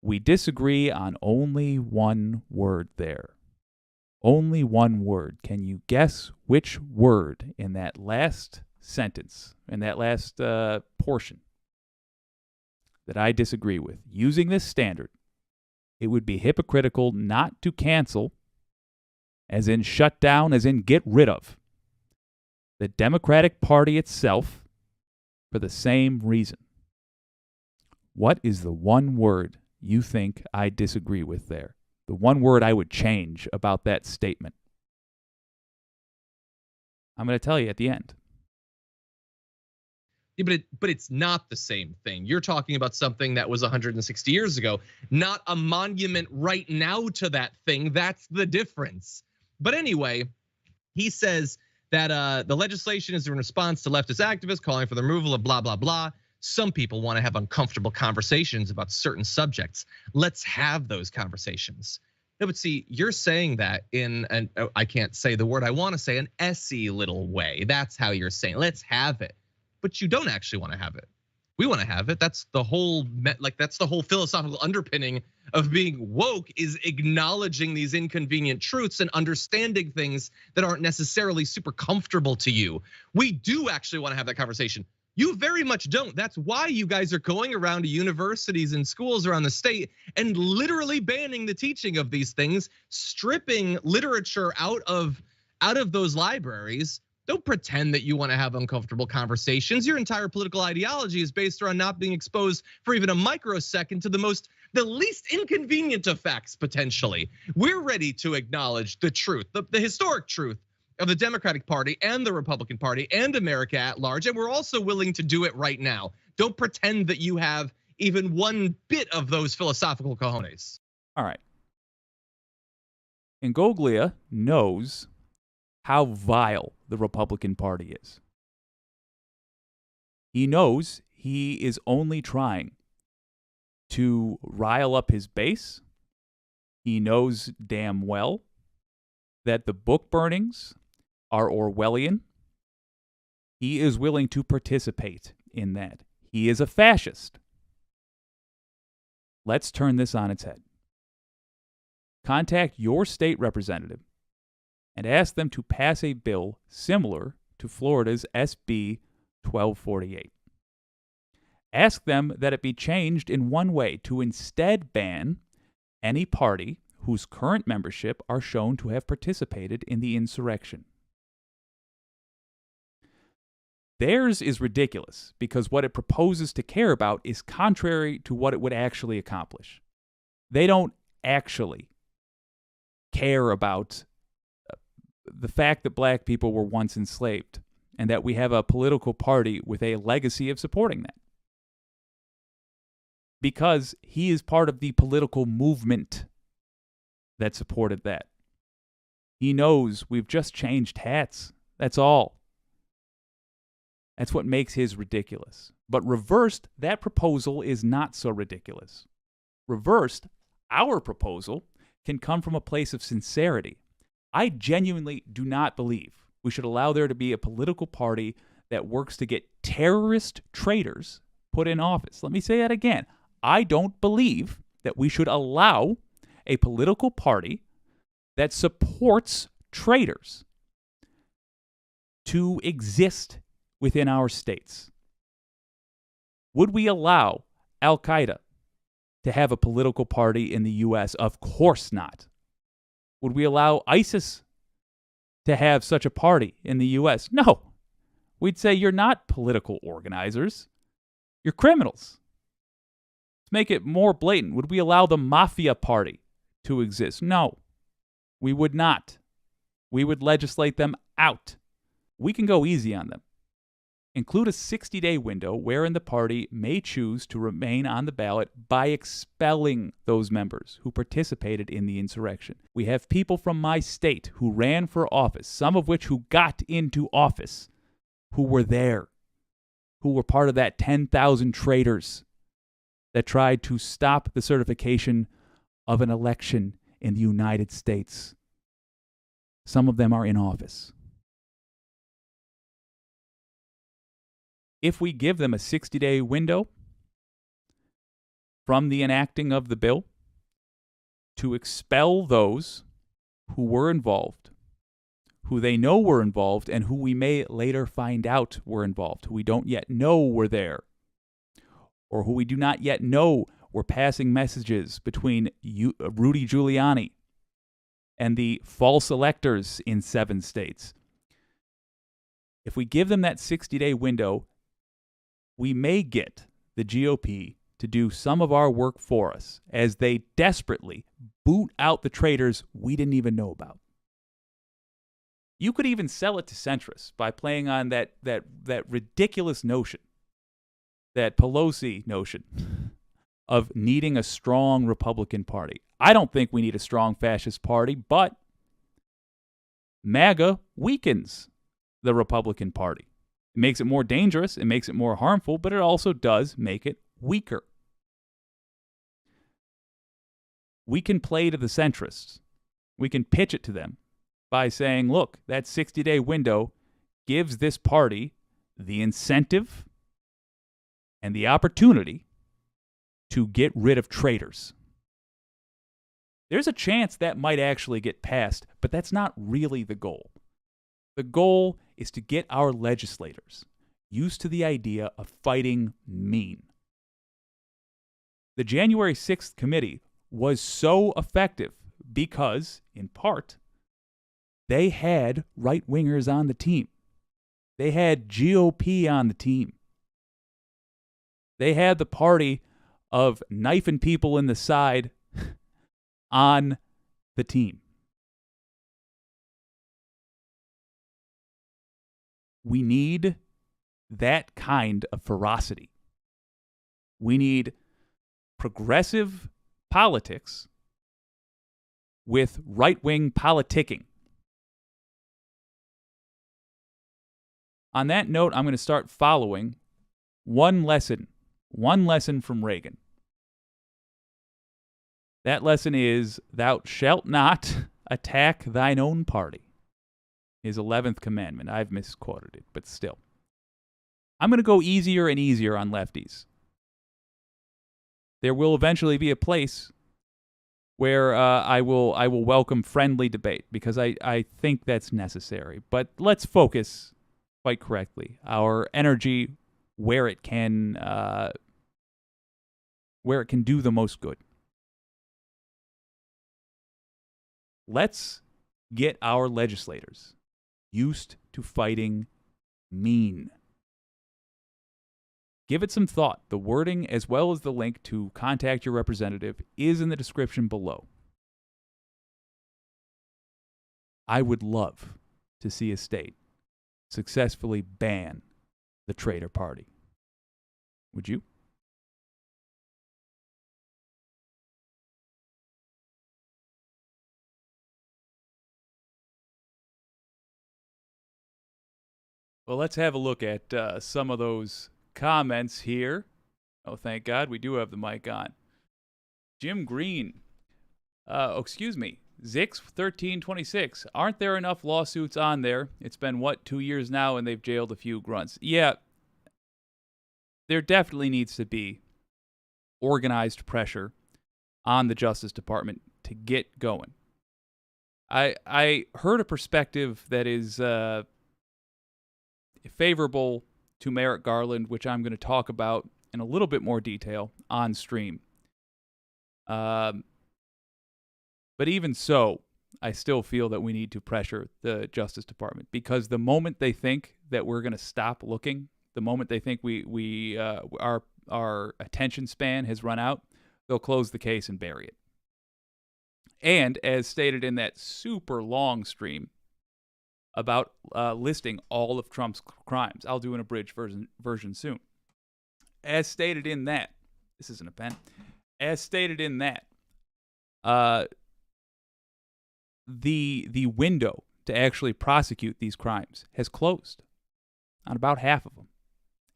We disagree on only one word there. Only one word. Can you guess which word in that last sentence, in that last portion that I disagree with? Using this standard, it would be hypocritical not to cancel, as in shut down, as in get rid of, the Democratic Party itself for the same reason. What is the one word you think I disagree with there? The one word I would change about that statement? I'm going to tell you at the end. Yeah, but it's not the same thing. You're talking about something that was 160 years ago, not a monument right now to that thing. That's the difference. But anyway, he says that the legislation is in response to leftist activists calling for the removal of blah, blah, blah. Some people want to have uncomfortable conversations about certain subjects. Let's have those conversations. No, but see, you're saying that in an, I can't say the word I want to say, an essy little way. That's how you're saying, let's have it. But you don't actually want to have it. We want to have it. That's the whole, that's the whole philosophical underpinning of being woke, is acknowledging these inconvenient truths and understanding things that aren't necessarily super comfortable to you. We do actually want to have that conversation. You very much don't. That's why you guys are going around to universities and schools around the state and literally banning the teaching of these things, stripping literature out of those libraries. Don't pretend that you want to have uncomfortable conversations. Your entire political ideology is based around not being exposed for even a microsecond to the least inconvenient of facts, potentially. We're ready to acknowledge the truth, the historic truth of the Democratic Party and the Republican Party and America at large. And we're also willing to do it right now. Don't pretend that you have even one bit of those philosophical cojones. All right. Ingoglia knows how vile the Republican Party is. He knows he is only trying to rile up his base. He knows damn well that the book burnings are Orwellian. He is willing to participate in that. He is a fascist. Let's turn this on its head. Contact your state representative and ask them to pass a bill similar to Florida's SB 1248. Ask them that it be changed in one way, to instead ban any party whose current membership are shown to have participated in the insurrection. Theirs is ridiculous because what it proposes to care about is contrary to what it would actually accomplish. They don't actually care about the fact that black people were once enslaved and that we have a political party with a legacy of supporting that. Because he is part of the political movement that supported that. He knows we've just changed hats. That's all. That's what makes his ridiculous. But reversed, that proposal is not so ridiculous. Reversed, our proposal can come from a place of sincerity. I genuinely do not believe we should allow there to be a political party that works to get terrorist traitors put in office. Let me say that again. I don't believe that we should allow a political party that supports traitors to exist within our states. Would we allow Al-Qaeda to have a political party in the U.S.? Of course not. Would we allow ISIS to have such a party in the U.S.? No. We'd say you're not political organizers. You're criminals. Let's make it more blatant. Would we allow the Mafia Party to exist? No. We would not. We would legislate them out. We can go easy on them. Include a 60-day window wherein the party may choose to remain on the ballot by expelling those members who participated in the insurrection. We have people from my state who ran for office, some of which who got into office, who were there, who were part of that 10,000 traitors that tried to stop the certification of an election in the United States. Some of them are in office. If we give them a 60-day window from the enacting of the bill to expel those who were involved, who they know were involved, and who we may later find out were involved, who we don't yet know were there, or who we do not yet know were passing messages between Rudy Giuliani and the false electors in 7 states. If we give them that 60-day window, we may get the GOP to do some of our work for us as they desperately boot out the traitors we didn't even know about. You could even sell it to centrists by playing on that ridiculous notion, that Pelosi notion of needing a strong Republican Party. I don't think we need a strong fascist party, but MAGA weakens the Republican Party. It makes it more dangerous, it makes it more harmful, but it also does make it weaker. We can play to the centrists. We can pitch it to them by saying, look, that 60-day window gives this party the incentive and the opportunity to get rid of traitors. There's a chance that might actually get passed, but that's not really the goal. The goal is to get our legislators used to the idea of fighting mean. The January 6th committee was so effective because, in part, they had right-wingers on the team. They had GOP on the team. They had the party of knifing people in the side on the team. We need that kind of ferocity. We need progressive politics with right-wing politicking. On that note, I'm going to start following one lesson from Reagan. That lesson is, thou shalt not attack thine own party. His 11th commandment. I've misquoted it, but still. I'm going to go easier and easier on lefties. There will eventually be a place where I will welcome friendly debate because I think that's necessary. But let's focus, quite correctly, our energy where it can where it can do the most good. Let's get our legislators used to fighting mean. Give it some thought. The wording, as well as the link to contact your representative, is in the description below. I would love to see a state successfully ban the traitor party. Would you? Well, let's have a look at some of those comments here. Oh, thank God, we do have the mic on. Jim Green. Excuse me. Zix1326. Aren't there enough lawsuits on there? It's been, 2 years now, and they've jailed a few grunts. Yeah. There definitely needs to be organized pressure on the Justice Department to get going. I heard a perspective that is favorable to Merrick Garland, which I'm going to talk about in a little bit more detail on stream. But even so, I still feel that we need to pressure the Justice Department, because the moment they think that we're going to stop looking, the moment they think our attention span has run out, they'll close the case and bury it. And as stated in that super long stream about listing all of Trump's crimes, I'll do an abridged version soon. As stated in that, this isn't a pen. As stated in that, the window to actually prosecute these crimes has closed on about half of them,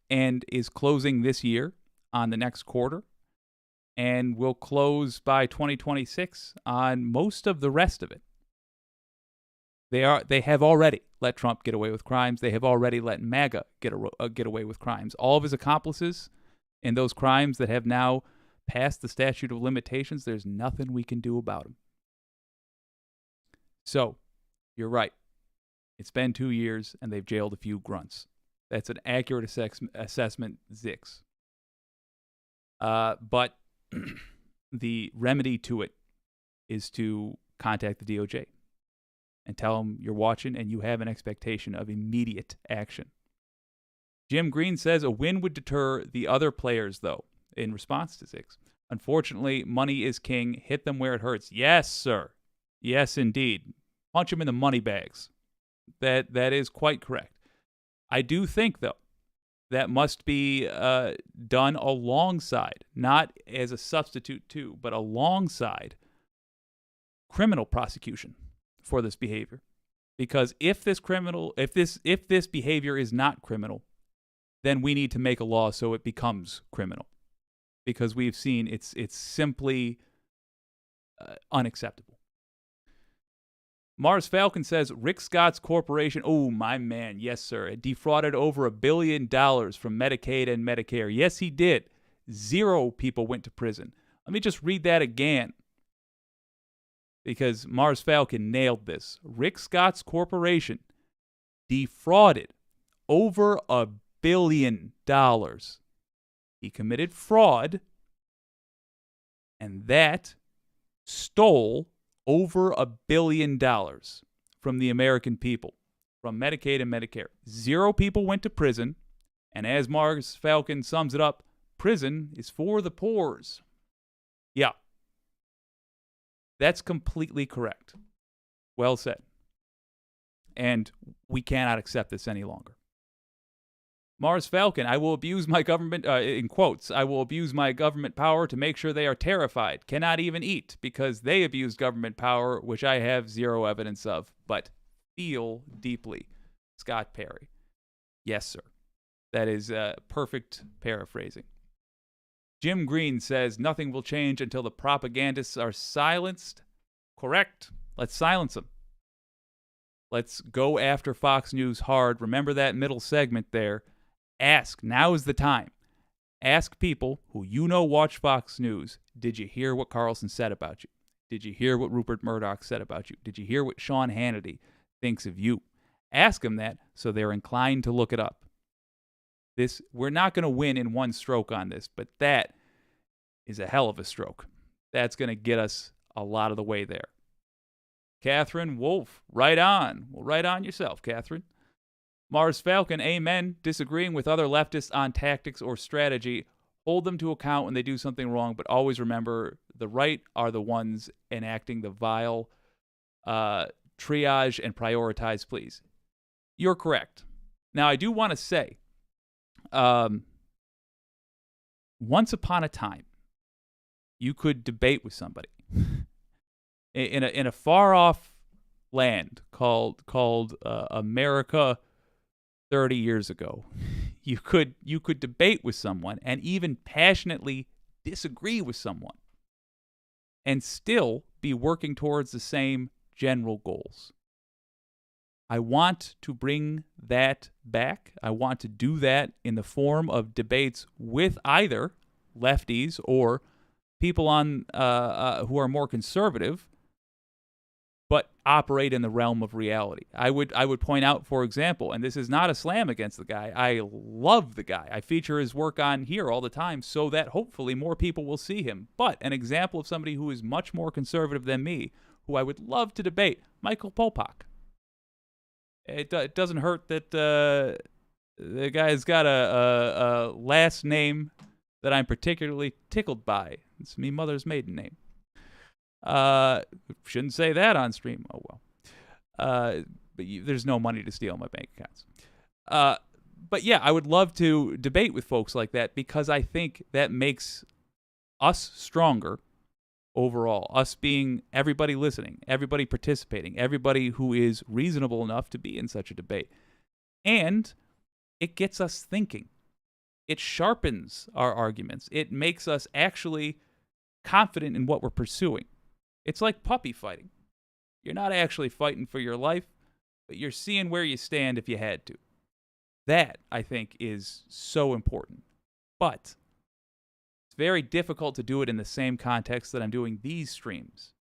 and is closing this year on the next quarter, and will close by 2026 on most of the rest of it. They have already let Trump get away with crimes. They have already let MAGA get away with crimes. All of his accomplices in those crimes that have now passed the statute of limitations, there's nothing we can do about them. So, you're right. It's been 2 years, and they've jailed a few grunts. That's an accurate assessment, Zix. But the remedy to it is to contact the DOJ and tell them you're watching and you have an expectation of immediate action. Jim Green says a win would deter the other players, though, in response to Zix. Unfortunately, money is king. Hit them where it hurts. Yes, sir. Yes, indeed. Punch them in the money bags. That is quite correct. I do think, though, that must be done alongside, not as a substitute to, but alongside criminal prosecution for this behavior. Because if this behavior is not criminal, then we need to make a law so it becomes criminal. Because we've seen it's simply unacceptable. Mars Falcon says, Rick Scott's corporation, oh, my man, yes, sir, defrauded over $1 billion from Medicaid and Medicare. Yes, he did. 0 people went to prison. Let me just read that again, because Mars Falcon nailed this. Rick Scott's corporation defrauded over $1 billion. He committed fraud, and that stole over $1 billion from the American people, from Medicaid and Medicare. 0 people went to prison, and as Mars Falcon sums it up, prison is for the poors. Yeah. That's completely correct. Well said. And we cannot accept this any longer. Mars Falcon, I will abuse my government, in quotes, I will abuse my government power to make sure they are terrified, cannot even eat, because they abuse government power, which I have 0 evidence of, but feel deeply. Scott Perry. Yes, sir. That is perfect paraphrasing. Jim Green says, nothing will change until the propagandists are silenced. Correct. Let's silence them. Let's go after Fox News hard. Remember that middle segment there. Ask. Now is the time. Ask people who you know watch Fox News, did you hear what Carlson said about you? Did you hear what Rupert Murdoch said about you? Did you hear what Sean Hannity thinks of you? Ask them that so they're inclined to look it up. We're not going to win in one stroke on this, but that is a hell of a stroke. That's going to get us a lot of the way there. Catherine Wolf, right on. Well, right on yourself, Catherine. Mars Falcon, amen. Disagreeing with other leftists on tactics or strategy. Hold them to account when they do something wrong, but always remember the right are the ones enacting the vile triage and prioritize, please. You're correct. Now, I do want to say, once upon a time, you could debate with somebody in a far off land called America 30 years ago. You could debate with someone and even passionately disagree with someone and still be working towards the same general goals. I want to bring that back. I want to do that in the form of debates with either lefties or people on who are more conservative, but operate in the realm of reality. I would point out, for example, and this is not a slam against the guy. I love the guy. I feature his work on here all the time so that hopefully more people will see him. But an example of somebody who is much more conservative than me, who I would love to debate, Michael Popok. It doesn't hurt that the guy's got a last name that I'm particularly tickled by. It's me mother's maiden name. Shouldn't say that on stream. Oh well. But there's no money to steal in my bank accounts. But yeah, I would love to debate with folks like that because I think that makes us stronger overall. Us being everybody listening, everybody participating, everybody who is reasonable enough to be in such a debate. And it gets us thinking. It sharpens our arguments. It makes us actually confident in what we're pursuing. It's like puppy fighting. You're not actually fighting for your life, but you're seeing where you stand if you had to. That, I think, is so important. But it's very difficult to do it in the same context that I'm doing these streams.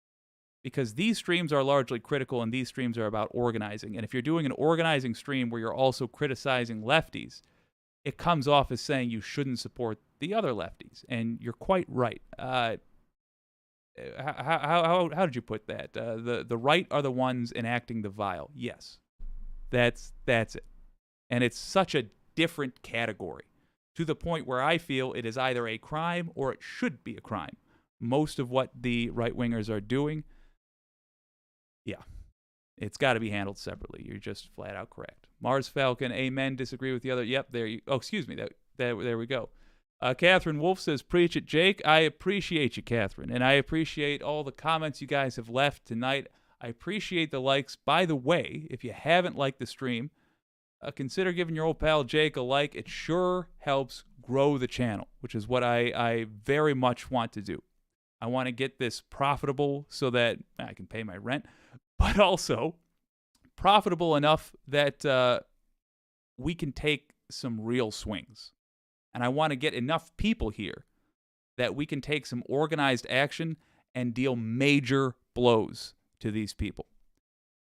Because these streams are largely critical and these streams are about organizing. And if you're doing an organizing stream where you're also criticizing lefties, it comes off as saying you shouldn't support the other lefties. And you're quite right. How did you put that? The right are the ones enacting the vile. Yes, that's it. And it's such a different category to the point where I feel it is either a crime or it should be a crime. Most of what the right-wingers are doing, yeah, it's got to be handled separately. You're just flat out correct. Mars Falcon, amen. Disagree with the other. Yep, there you. Oh, excuse me. There we go. Catherine Wolf says, preach it, Jake. I appreciate you, Catherine, and I appreciate all the comments you guys have left tonight. I appreciate the likes. By the way, if you haven't liked the stream, consider giving your old pal Jake a like. It sure helps grow the channel, which is what I very much want to do. I want to get this profitable so that I can pay my rent, but also profitable enough that we can take some real swings. And I want to get enough people here that we can take some organized action and deal major blows to these people.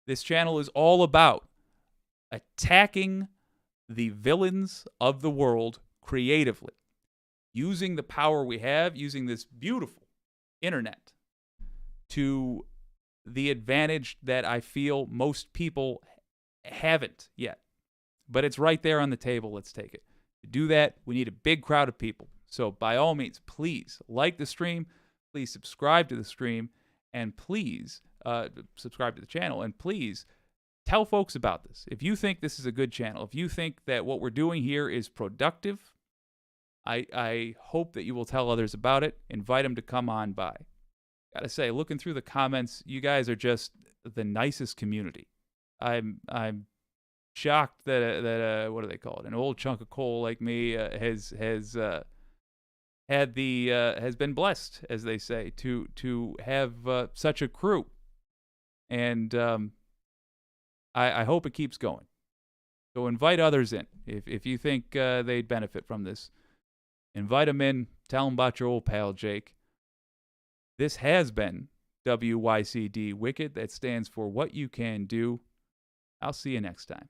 This channel is all about attacking the villains of the world creatively, using the power we have, using this beautiful internet to the advantage that I feel most people haven't yet. But it's right there on the table. Let's take it. To do that, we need a big crowd of people. So by all means, please like the stream, please subscribe to the stream, and please subscribe to the channel, and please tell folks about this. If you think this is a good channel, if you think that what we're doing here is productive, I hope that you will tell others about it. Invite them to come on by. Gotta say, looking through the comments, you guys are just the nicest community. I'm shocked that what do they call it? An old chunk of coal like me has been blessed, as they say, to have such a crew, and I hope it keeps going. So invite others in if you think they'd benefit from this. Invite them in. Tell them about your old pal Jake. This has been WYCD Wicked. That stands for What You Can Do. I'll see you next time.